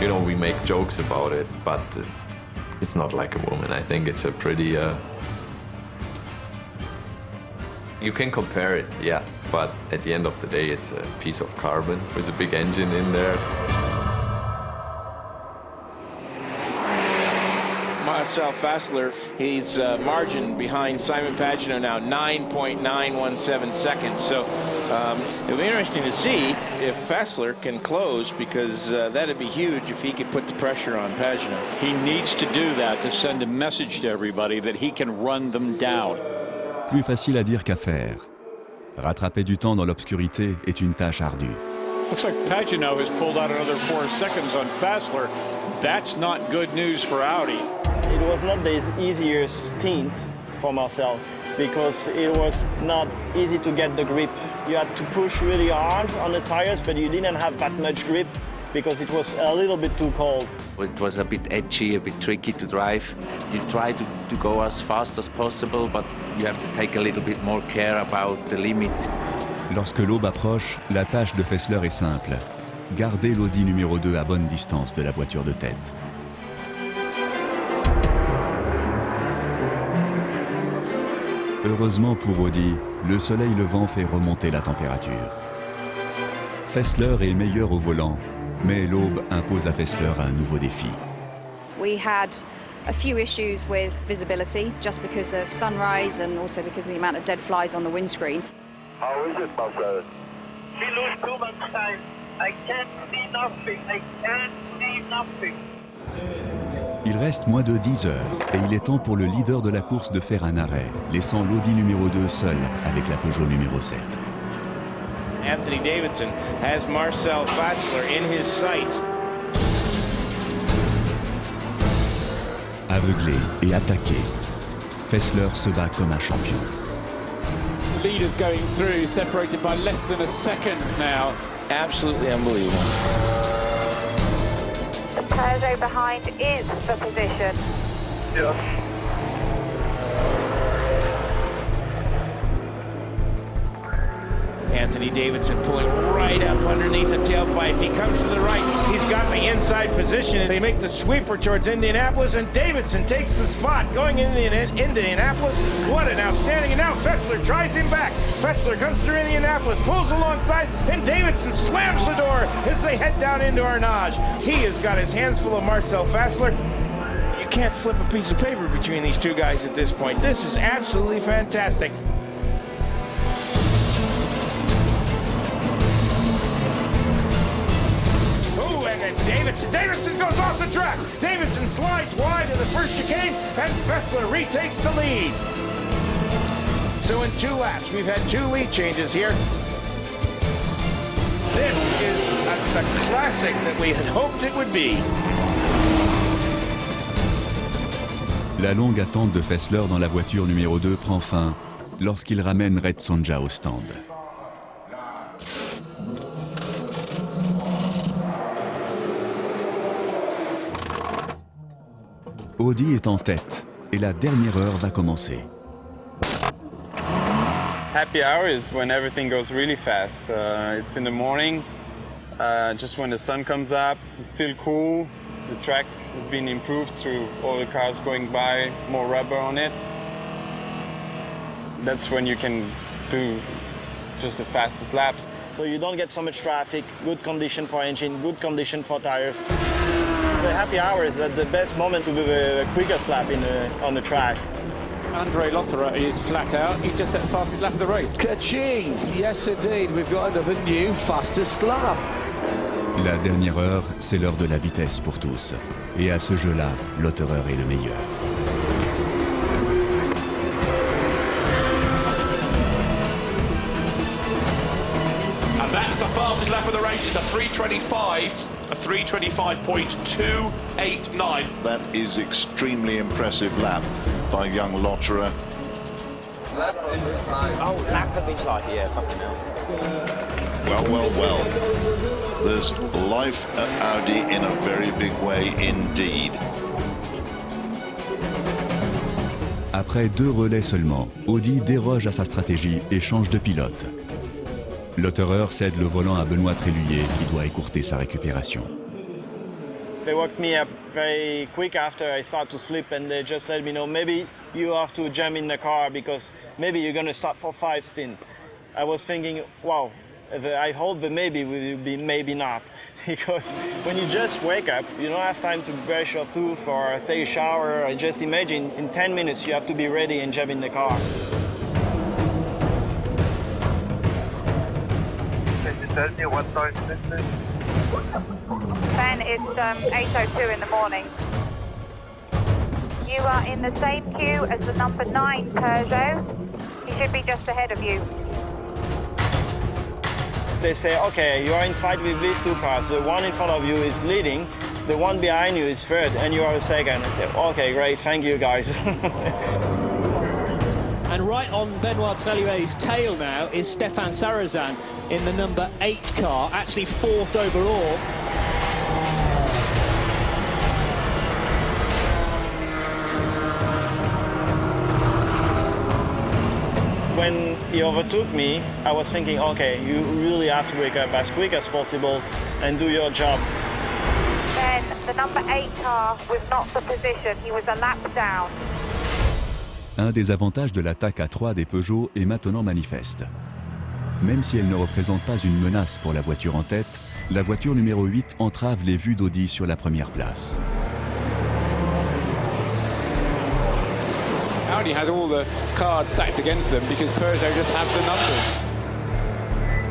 You know, we make jokes about it, but it's not like a woman. I think it's a pretty... You can compare it, yeah, but at the end of the day, it's a piece of carbon with a big engine in there. Marcel Fassler, he's margin behind Simon Pagenaud now, 9.917 seconds. So it'll be interesting to see if Fassler can close, because that'd be huge if he could put the pressure on Pagenaud. He needs to do that to send a message to everybody that he can run them down. Plus facile à dire qu'à faire. Rattraper du temps dans l'obscurité est une tâche ardue. Looks like Pagenaud has pulled out another 4 seconds on Fassler. That's not good news for Audi. It was not the easiest stint for Marcel, because it was not easy to get the grip. You had to push really hard on the tires, but you didn't have that much grip because it was a little bit too cold. It was a bit edgy, a bit tricky to drive. You try to go as fast as possible, but you have to take a little bit more care about the limit. Lorsque l'aube approche, la tâche de Fassler est simple. Garder l'Audi numéro 2 à bonne distance de la voiture de tête. Heureusement pour Audi, le soleil levant fait remonter la température. Fassler est meilleur au volant, mais l'aube impose à Fassler un nouveau défi. We had a few issues with visibility, just because of sunrise and also because of the amount of dead flies on the windscreen. How is it, Marcel? We lose too much time. I can't see nothing. I can't see nothing. Il reste moins de 10 heures et il est temps pour le leader de la course de faire un arrêt, laissant l'Audi numéro 2 seul avec la Peugeot numéro 7. Anthony Davidson has Marcel Fassler in his sights. Aveuglé et attaqué, Fassler se bat comme un champion. Leaders going through, separated by less than a second now. Absolutely unbelievable. The Peugeot behind is the position. Yes. Anthony Davidson pulling right up underneath the tailpipe. He comes to the right. He's got the inside position. They make the sweeper towards Indianapolis, and Davidson takes the spot going into Indianapolis. What an outstanding. And now Fassler tries him back. Fassler comes through Indianapolis, pulls alongside, and Davidson slams the door as they head down into Arnage. He has got his hands full of Marcel Fassler. You can't slip a piece of paper between these two guys at this point. This is absolutely fantastic. Davidson goes off the track. Davidson slides wide in the first chicane, and Fassler retakes the lead. So in 2 laps, we've had 2 lead changes here. This is the classic that we had hoped it would be. La longue attente de Fassler dans la voiture numéro 2 prend fin lorsqu'il ramène Red Sonja au stand. Audi est en tête et la dernière heure va commencer. Happy hour is when everything goes really fast. It's in the morning, just when the sun comes up. It's still cool. The track has been improved through all the cars going by, more rubber on it. That's when you can do just the fastest laps. So you don't get so much traffic, good condition for engine, good condition for tires. The happy hour is at the best moment to do the quickest lap on the track. Andre Lotterer is flat out. He just set the fastest lap of the race. Ka-ching! Yes, indeed. We've got another new fastest lap. La dernière heure, c'est l'heure de la vitesse pour tous. Et à ce jeu-là, Lotterer est le meilleur. And that's the fastest lap of the race. It's a 3:25. A 3:25.289. That is extremely impressive lap by young Lotterer. Lap of his life. Oh, lap of his life, yeah, fucking hell. Well. There's life at Audi in a very big way indeed. Après 2 relais seulement, Audi déroge à sa stratégie et change de pilote. Lotterer cède le volant à Benoît Tréluyer qui doit écourter sa récupération. They woke me up very quick after I started to sleep, and they just let me know maybe you have to jump in the car because maybe you're going to start for 5 stints. I was thinking, wow, I hope the maybe will be maybe not, because when you just wake up, you don't have time to brush your tooth or take a shower. I just imagine in 10 minutes you have to be ready and jump in the car. Can you tell me what time this is? Ben, it's 8:02 in the morning. You are in the same queue as the number 9 Peugeot. He should be just ahead of you. They say, okay, you are in fight with these two cars. The one in front of you is leading, the one behind you is third, and you are second. I say, okay, great, thank you guys. And right on Benoit Treluet's tail now is Stéphane Sarrazin in the number 8 car, actually 4th overall. When he overtook me, I was thinking, okay, you really have to wake up as quick as possible and do your job. Then the number 8 car was not the position, he was a lap down. Un des avantages de l'attaque à 3 des Peugeot est maintenant manifeste. Même si elle ne représente pas une menace pour la voiture en tête, la voiture numéro 8 entrave les vues d'Audi sur la première place. Audi has all the cards stacked against them because Peugeot just have the numbers.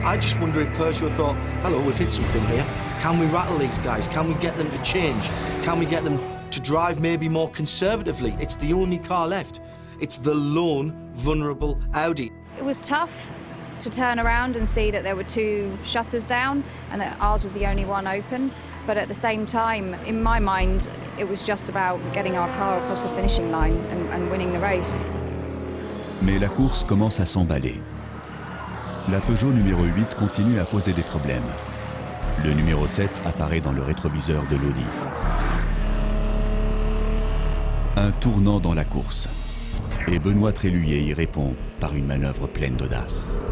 I just wonder if Peugeot thought, hello, we've hit something here. Can we rattle these guys? Can we get them to change? Can we get them to drive maybe more conservatively? It's the only car left. It's the lone, vulnerable Audi. It was tough to turn around and see that there were 2 shutters down and that ours was the only one open. But at the same time, in my mind, it was just about getting our car across the finishing line and winning the race. Mais la course commence à s'emballer. La Peugeot numéro 8 continue à poser des problèmes. Le numéro 7 apparaît dans le rétroviseur de l'Audi. Un tournant dans la course. Et Benoît Treluet y répond par une manœuvre pleine d'audace.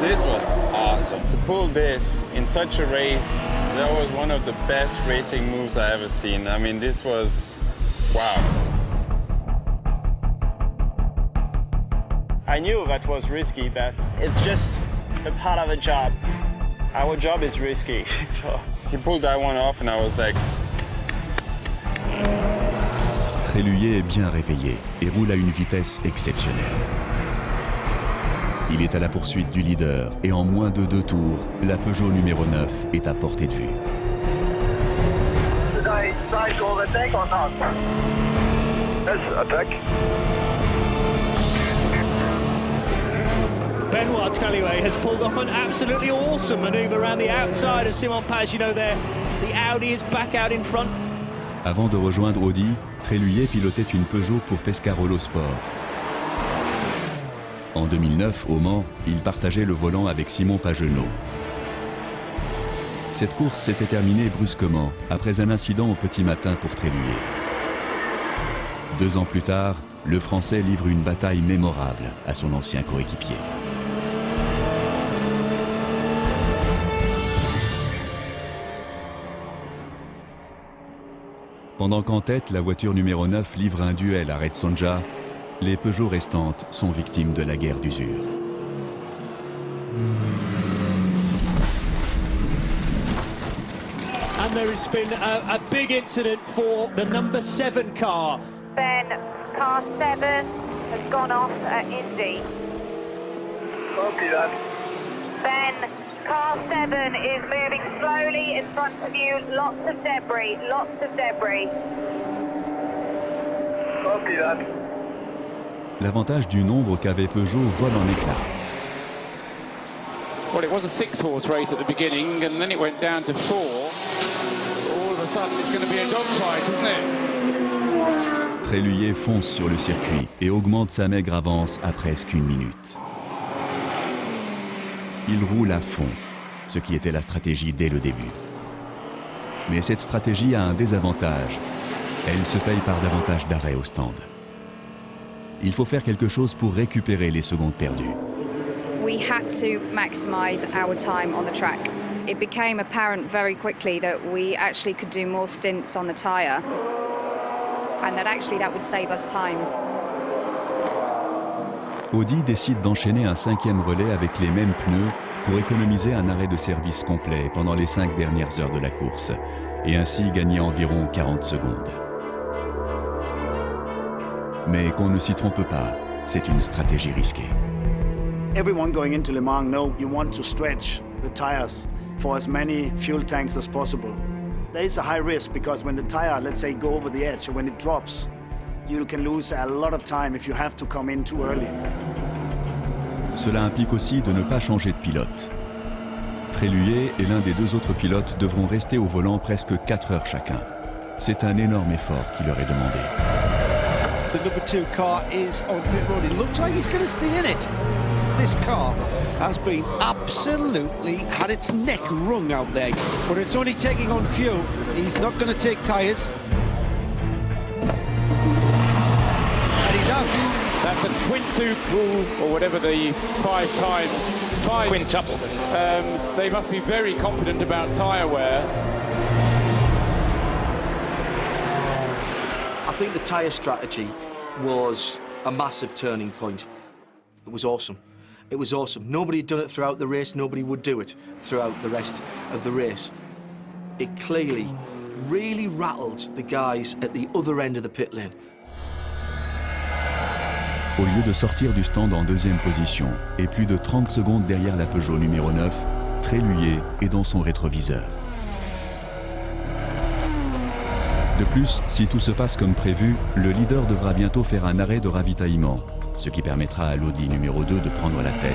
This was awesome. To pull this in such a race, that was one of the best racing moves I ever seen. I mean, this was, wow. I knew that was risky, but it's just a part of the job. Our job is risky. So. He pulled that one off and I was like... Treluet est bien réveillé et roule à une vitesse exceptionnelle. Il est à la poursuite du leader et en moins de 2 tours, la Peugeot numéro 9 est à portée de vue. Did I try to overtake or not? Yes, attack. Benoit Treluet has pulled off an absolutely awesome manoeuvre around the outside of Simon Pagenaud there. The Audi is back out in front. Avant de rejoindre Audi, Treluet pilotait une Peugeot pour Pescarolo Sport. En 2009, au Mans, il partageait le volant avec Simon Pagenaud. Cette course s'était terminée brusquement, après un incident au petit matin pour Treluet. 2 ans plus tard, le Français livre une bataille mémorable à son ancien coéquipier. Pendant qu'en tête, la voiture numéro 9 livre un duel à Red Sonja, les Peugeot restantes sont victimes de la guerre d'usure. And there has been a big incident for the number 7 car. Ben, car 7 has gone off at Indy. Copy that. Ben, car 7 is moving slowly in front of you. Lots of debris, lots of debris. Copy that. L'avantage du nombre qu'avait Peugeot vole en éclats. Well, it was a 6-horse race at the beginning, and then it went down to 4. All of a sudden, it's going to be a dogfight, isn't it? Treluet fonce sur le circuit et augmente sa maigre avance à presque 1 minute. Il roule à fond, ce qui était la stratégie dès le début. Mais cette stratégie a un désavantage. Elle se paye par davantage d'arrêts au stand. Il faut faire quelque chose pour récupérer les secondes perdues. We had to maximise our time on the track. It became apparent very quickly that we actually could do more stints on the tyre. and that actually that would save us time. Audi décide d'enchaîner un 5e relais avec les mêmes pneus pour économiser un arrêt de service complet pendant les 5 dernières heures de la course et ainsi gagner environ 40 secondes. Mais qu'on ne s'y trompe pas, c'est une stratégie risquée. Everyone going into Le Mans know you want to stretch the tires for as many fuel tanks as possible. There is a high risk because when the tire, let's say, go over the edge or when it drops, you can lose a lot of time if you have to come in too early. Cela implique aussi de ne pas changer de pilote. Tréluyer et l'un des 2 autres pilotes devront rester au volant presque 4 heures chacun. C'est un énorme effort qui leur est demandé. The number 2 car is on pit road. It looks like he's going to stay in it. This car has been absolutely had its neck wrung out there, but it's only taking on fuel. He's not going to take tyres. And he's out. That's a quintuple, or whatever the 5 times. Quintuple. They must be very confident about tyre wear. I think the tyre strategy was a massive turning point. It was awesome. It was awesome. Nobody had done it throughout the race. Nobody would do it throughout the rest of the race. It clearly really rattled the guys at the other end of the pit lane. Au lieu de sortir du stand en 2e position et plus de 30 secondes derrière la Peugeot numéro 9, Tréluyer est dans son rétroviseur. De plus, si tout se passe comme prévu, le leader devra bientôt faire un arrêt de ravitaillement, ce qui permettra à l'Audi numéro 2 de prendre la tête,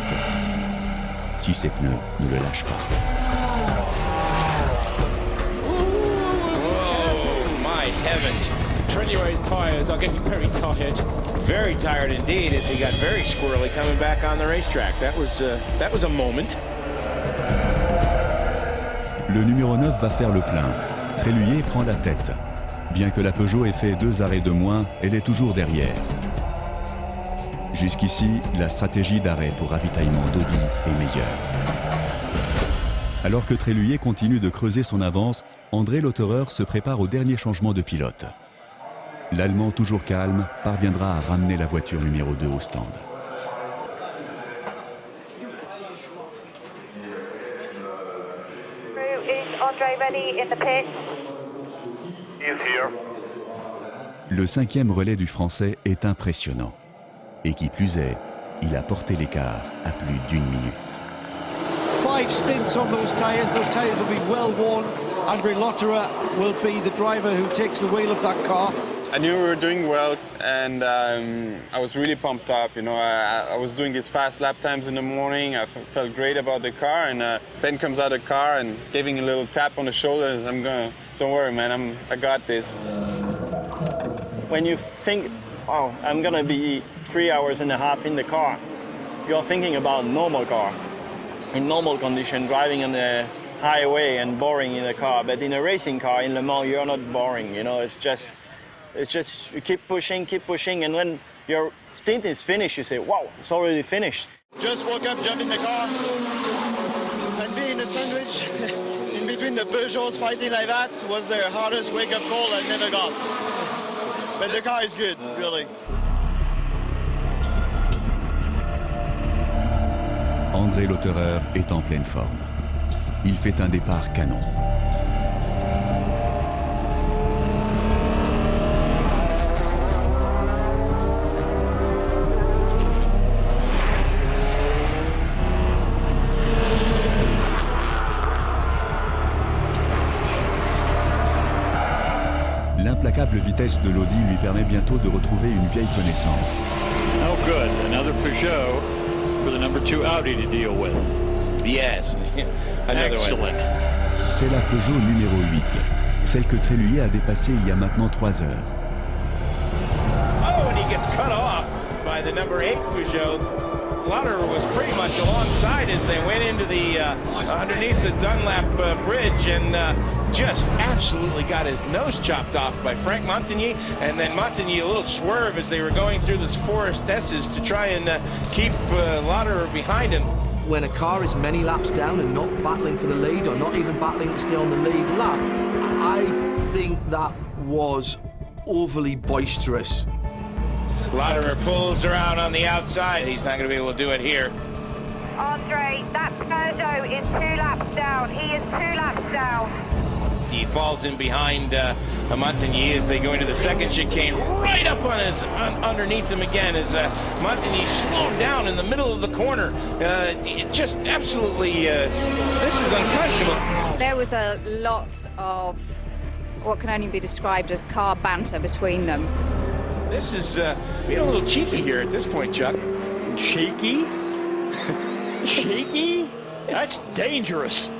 si ses pneus ne le lâchent pas. Oh, my heavens. Tréluier's tyres are getting very tired. Very tired indeed as he got very squirrely coming back on the racetrack. That was a moment. Le numéro 9 va faire le plein. Tréluyer prend la tête. Bien que la Peugeot ait fait 2 arrêts de moins, elle est toujours derrière. Jusqu'ici, la stratégie d'arrêt pour ravitaillement d'Audi est meilleure. Alors que Tréluyer continue de creuser son avance, André Lautereur se prépare au dernier changement de pilote. L'Allemand, toujours calme, parviendra à ramener la voiture numéro 2 au stand. Is Andre ready in the pit? Le 5e relais du Français est impressionnant. Et qui plus est, il a porté l'écart à plus d'1 minute. 5 stints on those tyres. Those tyres will be well worn. Andre Lauterer will be the driver who takes the wheel of that car. I knew we were doing well, and I was really pumped up. You know, I was doing these fast lap times in the morning. I felt great about the car, and Ben comes out of the car and giving a little tap on the shoulders. Don't worry, man, I got this. When you think, oh, I'm gonna be 3.5 hours in the car, you're thinking about normal car. In normal condition, driving on the highway and boring in a car. But in a racing car, in Le Mans, you're not boring, you know, it's just you keep pushing, and when your stint is finished, you say, wow, it's already finished. Just woke up, jump in the car, and be in a sandwich in between the Peugeots fighting like that was the hardest wake-up call I've never got. But the car is good, really. André Lautereur est en pleine forme. Il fait un départ canon. L'implacable vitesse de l'Audi lui permet bientôt de retrouver une vieille connaissance. Oh good, another Peugeot for the number 2 Audi to deal with. Yes, another Excellent. one. C'est la Peugeot numéro 8, celle que Tréluyer a dépassée il y a maintenant 3 heures. Oh, and he gets cut off by the number 8 Peugeot. Lauterer was pretty much alongside as they went into the underneath the Dunlap bridge, and just absolutely got his nose chopped off by Frank Montagny, and then Montagny a little swerve as they were going through this Forest S's to try and keep Lauterer behind him. When a car is many laps down and not battling for the lead or not even battling to stay on the lead lap, I think that was overly boisterous. Latimer pulls around on the outside. He's not going to be able to do it here. Andre, that Peugeot is 2 laps down. He is 2 laps down. He falls in behind Montigny as they go into the second chicane, right up on his underneath him again as Montigny slowed down in the middle of the corner. Just absolutely, this is unconscionable. There was a lot of what can only be described as car banter between them. This is being a little cheeky here at this point, Chuck. Cheeky? Cheeky? That's dangerous.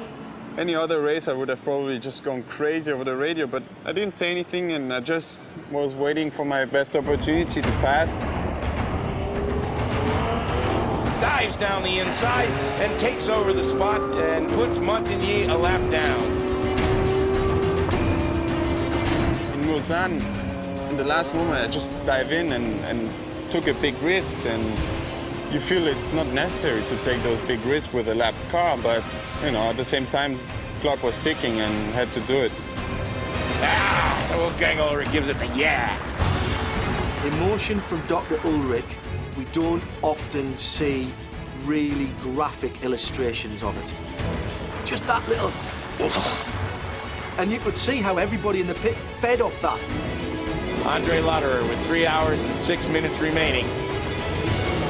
Any other race, I would have probably just gone crazy over the radio, but I didn't say anything and I just was waiting for my best opportunity to pass. Dives down the inside and takes over the spot and puts Montigny a lap down. In Mulsanne, in the last moment, I just dive in and took a big risk, and you feel it's not necessary to take those big risks with a lapped car, but you know, at the same time, clock was ticking and had to do it. Wolfgang Ulrich gives it the yeah. Emotion from Dr. Ulrich, we don't often see really graphic illustrations of it. Just that little... And you could see how everybody in the pit fed off that. Andre Lotterer with 3 hours and 6 minutes remaining.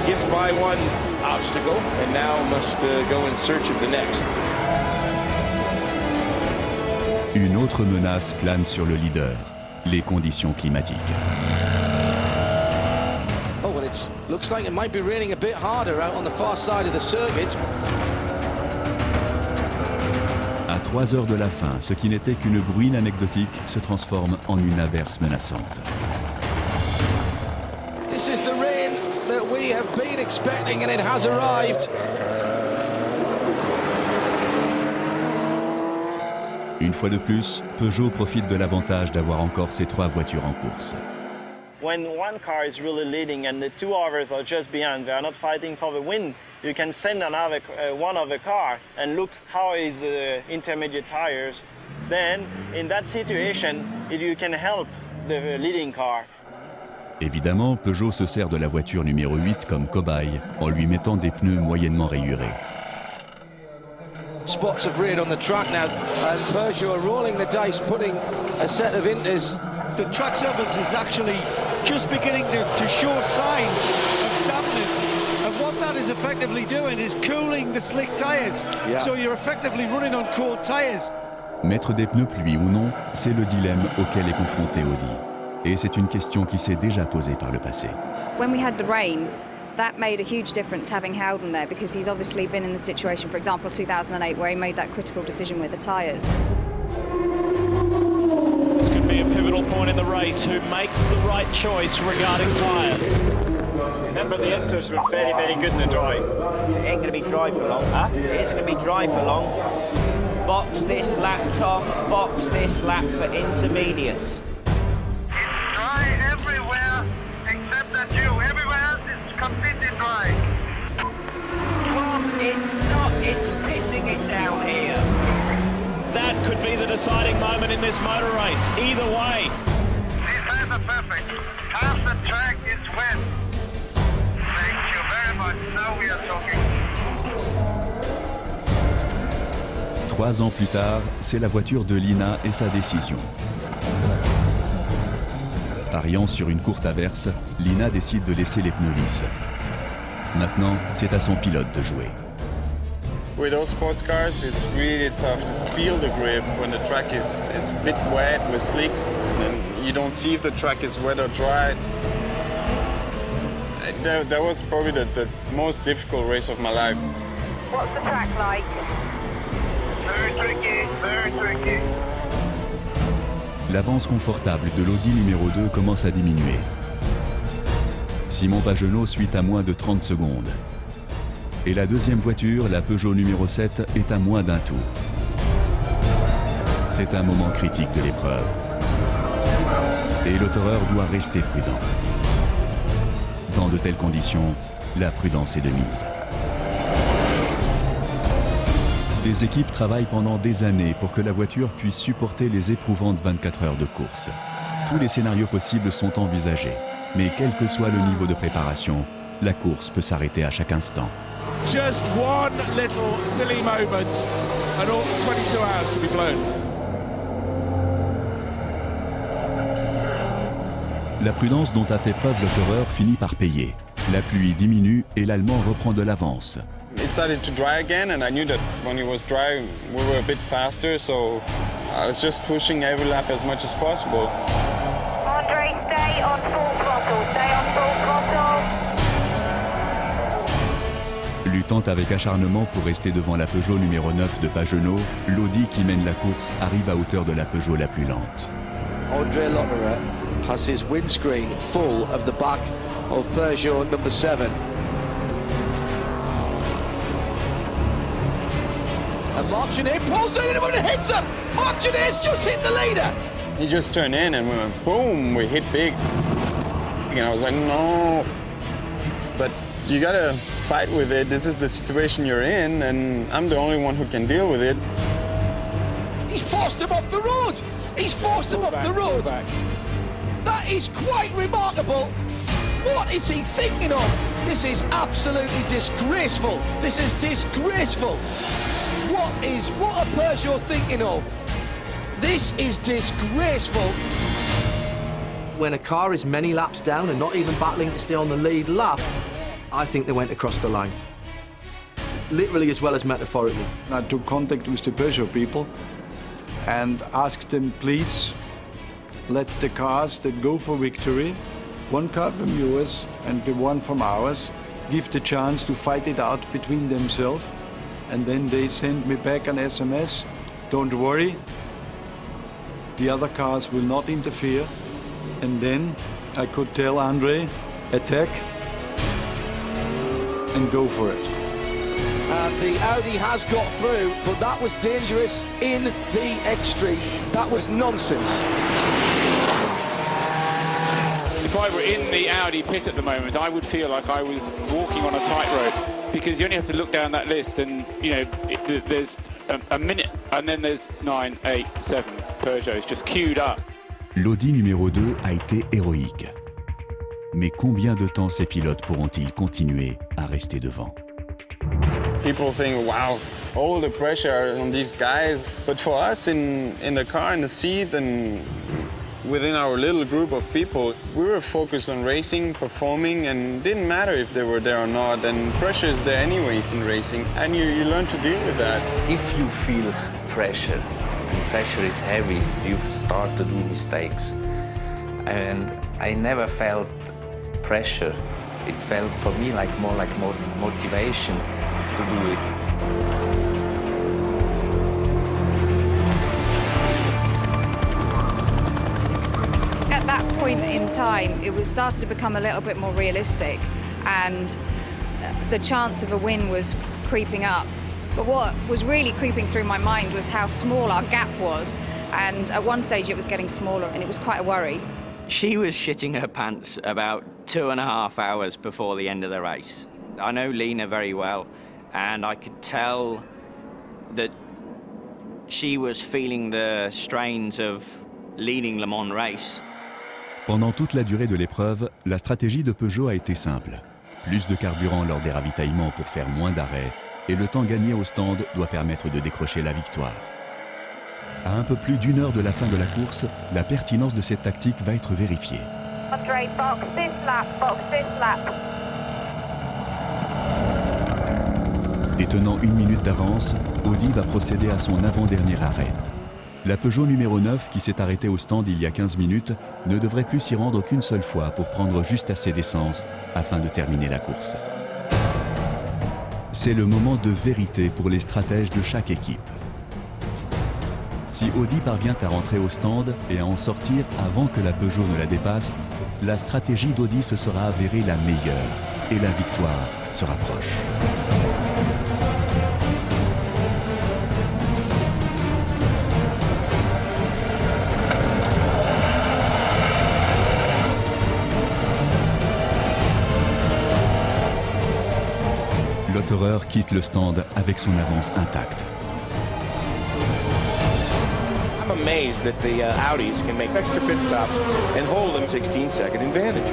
Gets by one obstacle and now must go in search of the next. Une autre menace plane sur le leader, les conditions climatiques. Oh, well, it looks like it might be raining a bit harder out on the far side of the circuit. À 3 heures de la fin, ce qui n'était qu'une bruine anecdotique se transforme en une averse menaçante. This is the rain that we have been expecting, and it has arrived. Une fois de plus, Peugeot profite de l'avantage d'avoir encore ces 3 voitures en course. When one car is really leading and the 2 others are just behind, they are not fighting for the win, you can send another one of the car and look how is intermediate tires. Then, in that situation, you can help the leading car. Évidemment, Peugeot se sert de la voiture numéro 8 comme cobaye en lui mettant des pneus moyennement rayurés. Spots of red on the track now, and Peugeot are rolling the dice, putting a set of inters. The track surface is actually just beginning to show signs of dampness, and what that is effectively doing is cooling the slick tyres. Yeah. So you're effectively running on cold tyres. Mettre des pneus pluie ou non, c'est le dilemme auquel est confronté Audi. Et c'est une question qui s'est déjà posée par le passé. When we had the rain, that made a huge difference having Howden there, because he's obviously been in the situation, for example, 2008, where he made that critical decision with the tyres. This could be a pivotal point in the race. Who makes the right choice regarding tyres? Remember, the inters were very, very good in the dry. It ain't going to be dry for long, huh? It isn't going to be dry for long. Box this lap, Tom. Box this lap for intermediates. It's dry everywhere except at you. Everywhere else is completely dry. Tom, it's not. It's pissing it down here. That could be the deciding moment in this motor race. Either way. These tires are perfect. Half the track is wet. Thank you very much. Now we are talking. 3 ans plus tard, c'est la voiture de Lina et sa décision. Pariant sur une courte averse, Lina décide de laisser les pneus lisses. Maintenant, c'est à son pilote de jouer. With those sports cars, it's really tough to feel the grip when the track is a bit wet with slicks, and you don't see if the track is wet or dry. That was probably the most difficult race of my life. What's the track like? Very tricky, very tricky. L'avance confortable de l'Audi numéro 2 commence à diminuer. Simon Pagenaud suit à moins de 30 secondes. Et la deuxième voiture, la Peugeot numéro 7, est à moins d'un tour. C'est un moment critique de l'épreuve. Et l'autoreur doit rester prudent. Dans de telles conditions, la prudence est de mise. Des équipes travaillent pendant des années pour que la voiture puisse supporter les éprouvantes 24 heures de course. tous les scénarios possibles sont envisagés. Mais quel que soit le niveau de préparation, la course peut s'arrêter à chaque instant. Just one little silly moment and all 22 hours can be blown. La prudence dont a fait preuve l'auteur finit par payer. La pluie diminue et l'Allemand reprend de l'avance. It started to dry again, and I knew that when it was dry, we were a bit faster, so I was just pushing every lap as much as possible. Andre, stay on full throttle. Stay on full throttle. Luttant avec acharnement pour rester devant la Peugeot numéro 9 de Pagenot, l'Audi qui mène la course arrive à hauteur de la Peugeot la plus lente. Andre Lotterer has his windscreen full of the back of Peugeot number 7. And Mark Janier pulls in and it hits him! Mark Janier's just hit the leader! He just turned in and we went boom, we hit big. And I was like, no. But you gotta fight with it. This is the situation you're in, and I'm the only one who can deal with it. He's forced him off the road! He's forced him off the road! That is quite remarkable! What is he thinking of? This is absolutely disgraceful! This is disgraceful! What are Peugeot thinking of? This is disgraceful! When a car is many laps down and not even battling to stay on the lead lap, I think they went across the line. Literally as well as metaphorically. I took contact with the Peugeot people and asked them, please, let the cars that go for victory, one car from yours and the one from ours, give the chance to fight it out between themselves. And then they send me back an SMS, don't worry, the other cars will not interfere. And then I could tell Andre, attack and go for it. And the Audi has got through, but that was dangerous in the extreme. That was nonsense. If I were in the Audi pit at the moment, I would feel like I was walking on a tightrope, because you only have to look down that list and, you know, there's a minute and then there's 9, 8, 7 Peugeots just queued up. L'Audi numéro 2 a été héroïque. Mais combien de temps ces pilotes pourront-ils continuer à rester devant? People think, wow, all the pressure on these guys. But for us in the car, in the seat, and within our little group of people, we were focused on racing, performing, and it didn't matter if they were there or not. And pressure is there anyways in racing, and you learn to deal with that. If you feel pressure, and pressure is heavy, you start to do mistakes. And I never felt pressure. It felt for me like more like motivation to do it. At that point in time, it was started to become a little bit more realistic, and the chance of a win was creeping up. But what was really creeping through my mind was how small our gap was, and at one stage it was getting smaller, and it was quite a worry. She was shitting her pants about 2.5 hours before the end of the race. I know Lena very well, and I could tell that she was feeling the strains of leading Le Mans race. Pendant toute la durée de l'épreuve, la stratégie de Peugeot a été simple. Plus de carburant lors des ravitaillements pour faire moins d'arrêts, et le temps gagné au stand doit permettre de décrocher la victoire. À un peu plus d'1 heure de la fin de la course, la pertinence de cette tactique va être vérifiée. Andre, box this lap, box this lap. Détenant 1 minute d'avance, Audi va procéder à son avant-dernier arrêt. La Peugeot numéro 9, qui s'est arrêtée au stand il y a 15 minutes, ne devrait plus s'y rendre qu'une seule fois pour prendre juste assez d'essence afin de terminer la course. C'est le moment de vérité pour les stratèges de chaque équipe. Si Audi parvient à rentrer au stand et à en sortir avant que la Peugeot ne la dépasse, la stratégie d'Audi se sera avérée la meilleure et la victoire se rapproche. L'auteur quitte le stand avec son avance intacte. I'm amazed that the Audis can make extra pit stops and hold a 16-second advantage.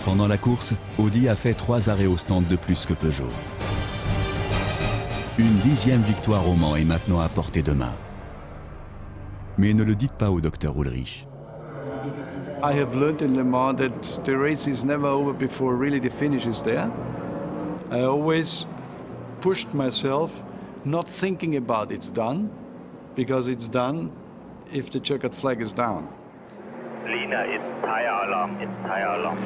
Pendant la course, Audi a fait 3 arrêts au stand de plus que Peugeot. Une 10e victoire au Mans est maintenant à portée de main. Mais ne le dites pas au docteur Ulrich. I have learned in Le Mans that the race is never over before really the finish is there. I always pushed myself, not thinking about it's done, because it's done if the checkered flag is down. Lina, it's tire alarm. It's tire alarm.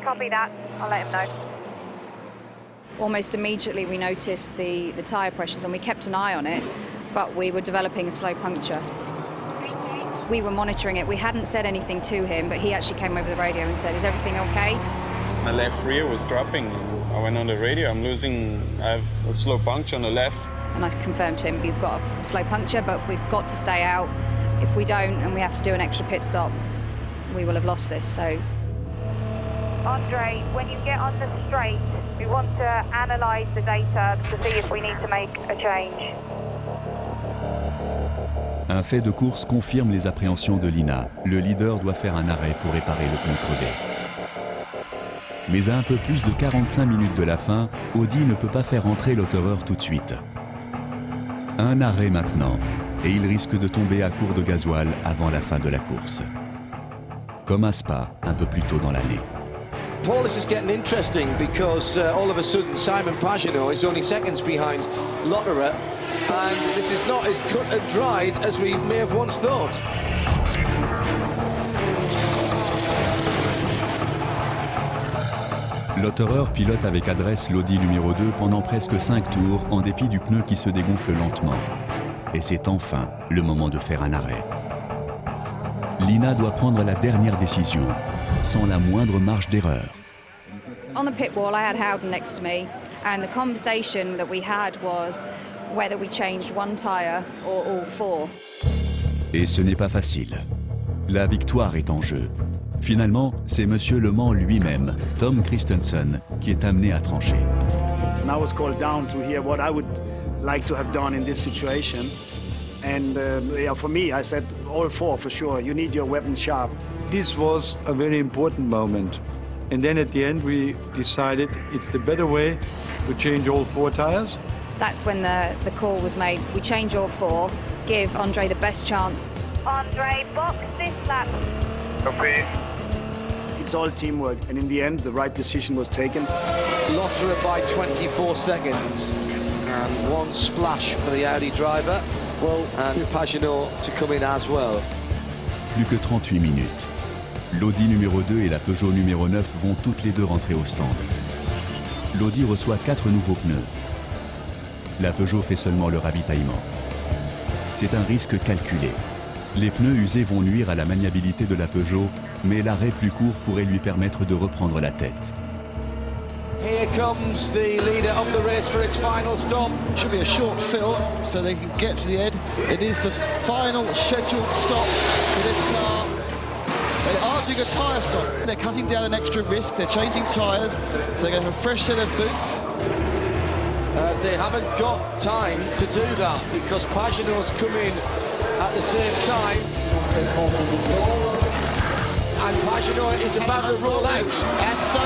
Copy that. I'll let him know. Almost immediately we noticed the tyre pressures and we kept an eye on it, but we were developing a slow puncture. We were monitoring it. We hadn't said anything to him, but he actually came over the radio and said, "Is everything okay?" My left rear was dropping. I went on the radio. I have a slow puncture on the left. And I confirmed to him, "You've got a slow puncture, but we've got to stay out. If we don't and we have to do an extra pit stop, we will have lost this." So, Andre, when you get on the straight, we want to analyse the data to see if we need to make a change. Un fait de course confirme les appréhensions de Lina. Le leader doit faire un arrêt pour réparer le pneu crevé. Mais à un peu plus de 45 minutes de la fin, Audi ne peut pas faire entrer l'Autoreur tout de suite. Un arrêt maintenant, et il risque de tomber à court de gasoil avant la fin de la course. Comme à Spa, un peu plus tôt dans l'année. Paul, this is getting interesting because all of a sudden Simon Pagenaud is only seconds behind Lotterer, and this is not as cut and dried as we may have once thought. Lotterer pilote avec adresse l'Audi numéro 2 pendant presque 5 tours en dépit du pneu qui se dégonfle lentement. Et c'est enfin le moment de faire un arrêt. Lina doit prendre la dernière décision, sans la moindre marge d'erreur. on the pit wall I had Howden next to me, and the conversation that we had was whether we changed one tyre or all four. Et ce n'est pas facile. La victoire est en jeu. Finalement, c'est Monsieur Le Mans lui-même, Tom Christensen, qui est amené à trancher. And I was called down to hear what I would like to have done in this situation. And for me, I said all four for sure. You need your weapons sharp. This was a very important moment. And then at the end, we decided it's the better way to change all four tires. That's when the call was made. We change all four, give Andre the best chance. Andre, box this lap. Okay. It's all teamwork, and in the end, the right decision was taken. Lotterer by 24 seconds, and one splash for the Audi driver. Well, and Pagenaud to come in as well. Plus que 38 minutes. L'Audi numéro 2 et la Peugeot numéro 9 vont toutes les deux rentrer au stand. L'Audi reçoit 4 nouveaux pneus. La Peugeot fait seulement le ravitaillement. C'est un risque calculé. Les pneus usés vont nuire à la maniabilité de la Peugeot, mais l'arrêt plus court pourrait lui permettre de reprendre la tête. Here comes the leader of the race for its final stop. Should be a short fill so they can get to the end. It is the final scheduled stop for this car. They are doing a tyre stop. They're cutting down an extra risk. They're changing tyres, so they're going to have a fresh set of boots. They haven't got time to do that because Pagenaud's come in at the same time. And Pagenaud is about to roll out. And so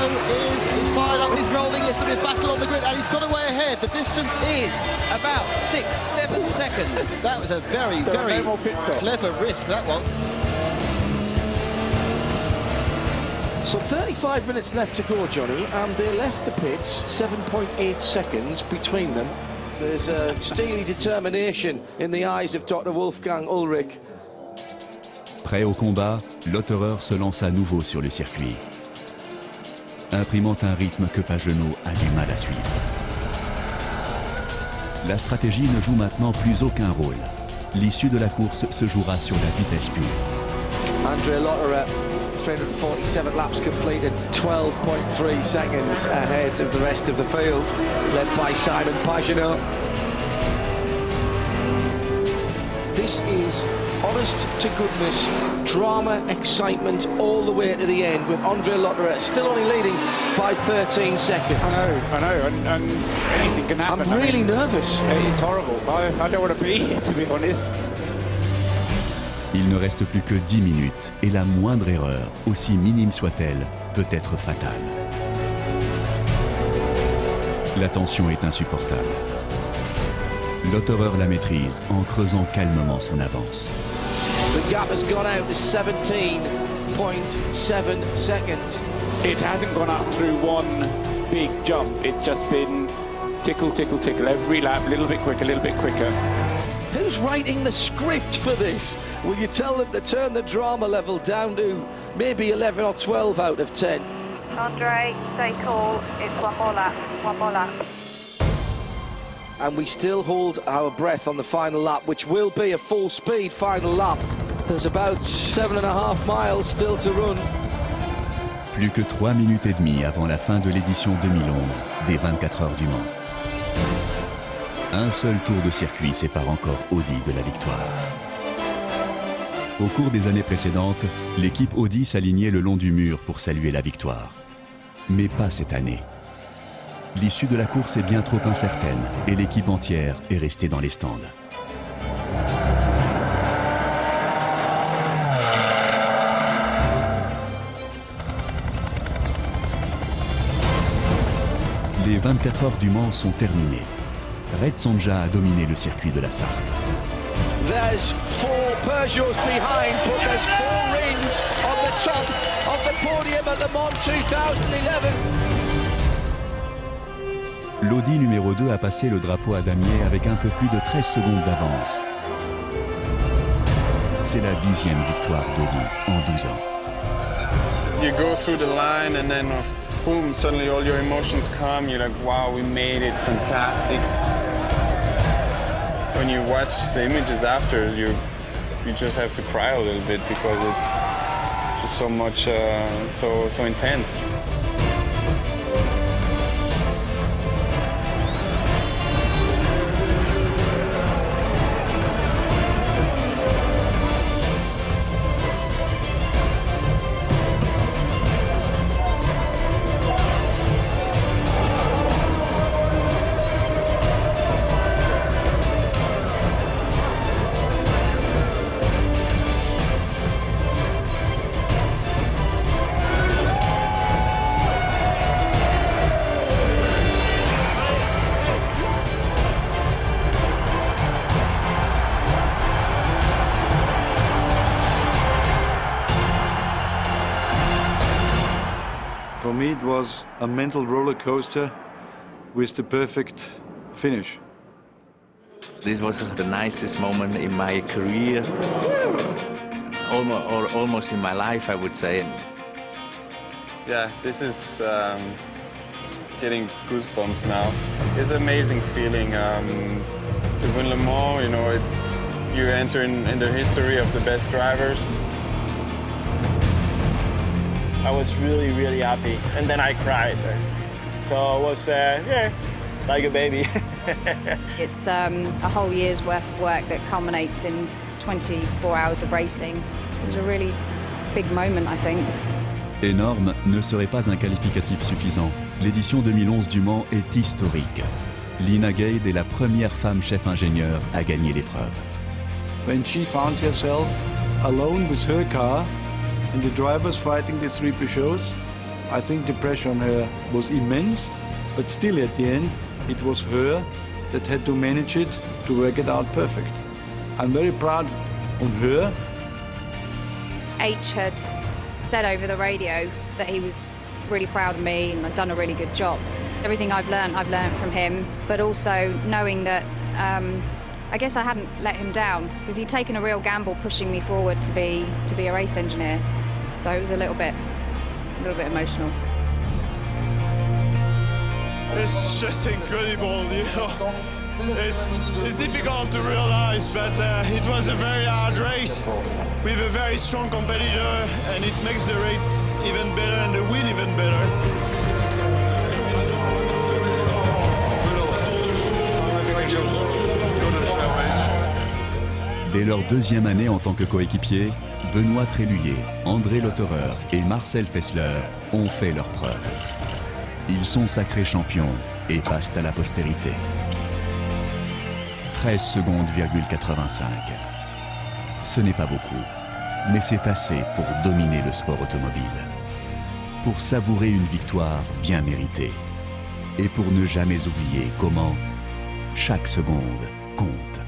he's fired up, he's rolling, it's going to be a battle on the grid, and he's got away ahead. The distance is about 6-7 seconds. That was a very, very clever risk, that one. So 35 minutes left to go, Johnny, and they left the pits 7.8 seconds between them. There's a steely determination in the eyes of Dr. Wolfgang Ulrich. Prêt au combat, Lotterer se lance à nouveau sur le circuit, imprimant un rythme que Pagenaud a du mal à suivre. La stratégie ne joue maintenant plus aucun rôle. L'issue de la course se jouera sur la vitesse pure. Andre Lotterer, 347 laps completed, 12.3 seconds ahead of the rest of the field, led by Simon Pagenaud. This is honest to goodness drama, excitement all the way to the end, with Andre Lotterer still only leading by 13 seconds. I know, and anything can happen. I'm really nervous. It's horrible. I don't want to be here, to be honest. Il ne reste plus que 10 minutes et la moindre erreur, aussi minime soit-elle, peut être fatale. La tension est insupportable. L'autoreur la maîtrise en creusant calmement son avance. The gap has gone out to 17.7 seconds. It hasn't gone up through one big jump. It's just been tickle, tickle, tickle. Every lap, a little bit quicker, a little bit quicker. Who's writing the script for this? Will you tell them to turn the drama level down to maybe 11 or 12 out of 10? Andre, stay cool. It's one more lap. One more lap. And we still hold our breath on the final lap, which will be a full speed final lap. There's about 7.5 miles still to run. Plus que 3 minutes et demie avant la fin de l'édition 2011 des 24 heures du Mans. Un seul tour de circuit sépare encore Audi de la victoire. Au cours des années précédentes, l'équipe Audi s'alignait le long du mur pour saluer la victoire. Mais pas cette année. L'issue de la course est bien trop incertaine et l'équipe entière est restée dans les stands. Les 24 heures du Mans sont terminées. Red Sonja a dominé le circuit de la Sarthe. There's 4 Peugeots behind, but there's 4 rings on the top of the podium at Le Mans 2011. L'Audi numéro 2 a passé le drapeau à damier avec un peu plus de 13 secondes d'avance. C'est la 10e victoire d'Audi en 12 ans. You go through the line and then boom, suddenly all your emotions come. You're like, wow, we made it, fantastic. When you watch the images after, you just have to cry a little bit because it's just so much, so intense. For me, it was a mental roller coaster with the perfect finish. This was the nicest moment in my career, almost in my life, I would say. Yeah, this is getting goosebumps now. It's an amazing feeling to win Le Mans. You know, it's you enter in the history of the best drivers. I was really, really happy, and then I cried. So I was, yeah, like a baby. It's a whole year's worth of work that culminates in 24 hours of racing. It was a really big moment, I think. Énorme ne serait pas un qualificatif suffisant. L'édition 2011 du Mans est historique. Lina Gade est la première femme chef ingénieur à gagner l'épreuve. When she found herself alone with her car and the drivers fighting the 3 Peugeots, I think the pressure on her was immense, but still at the end it was her that had to manage it to work it out perfect. I'm very proud on her. H had said over the radio that he was really proud of me and I'd done a really good job. Everything I've learned from him, but also knowing that I guess I hadn't let him down because he'd taken a real gamble pushing me forward to be a race engineer. So it was a little bit emotional. It's just incredible, you know. It's difficult to realize, but it was a very hard race with a very strong competitor, and it makes the race even better and the win even better. Dès leur 2e année en tant que coéquipiers, Benoît Tréluyer, André Lautereur et Marcel Fessler ont fait leur preuve. Ils sont sacrés champions et passent à la postérité. 13 secondes,85. Ce n'est pas beaucoup, mais c'est assez pour dominer le sport automobile. Pour savourer une victoire bien méritée. Et pour ne jamais oublier comment chaque seconde compte.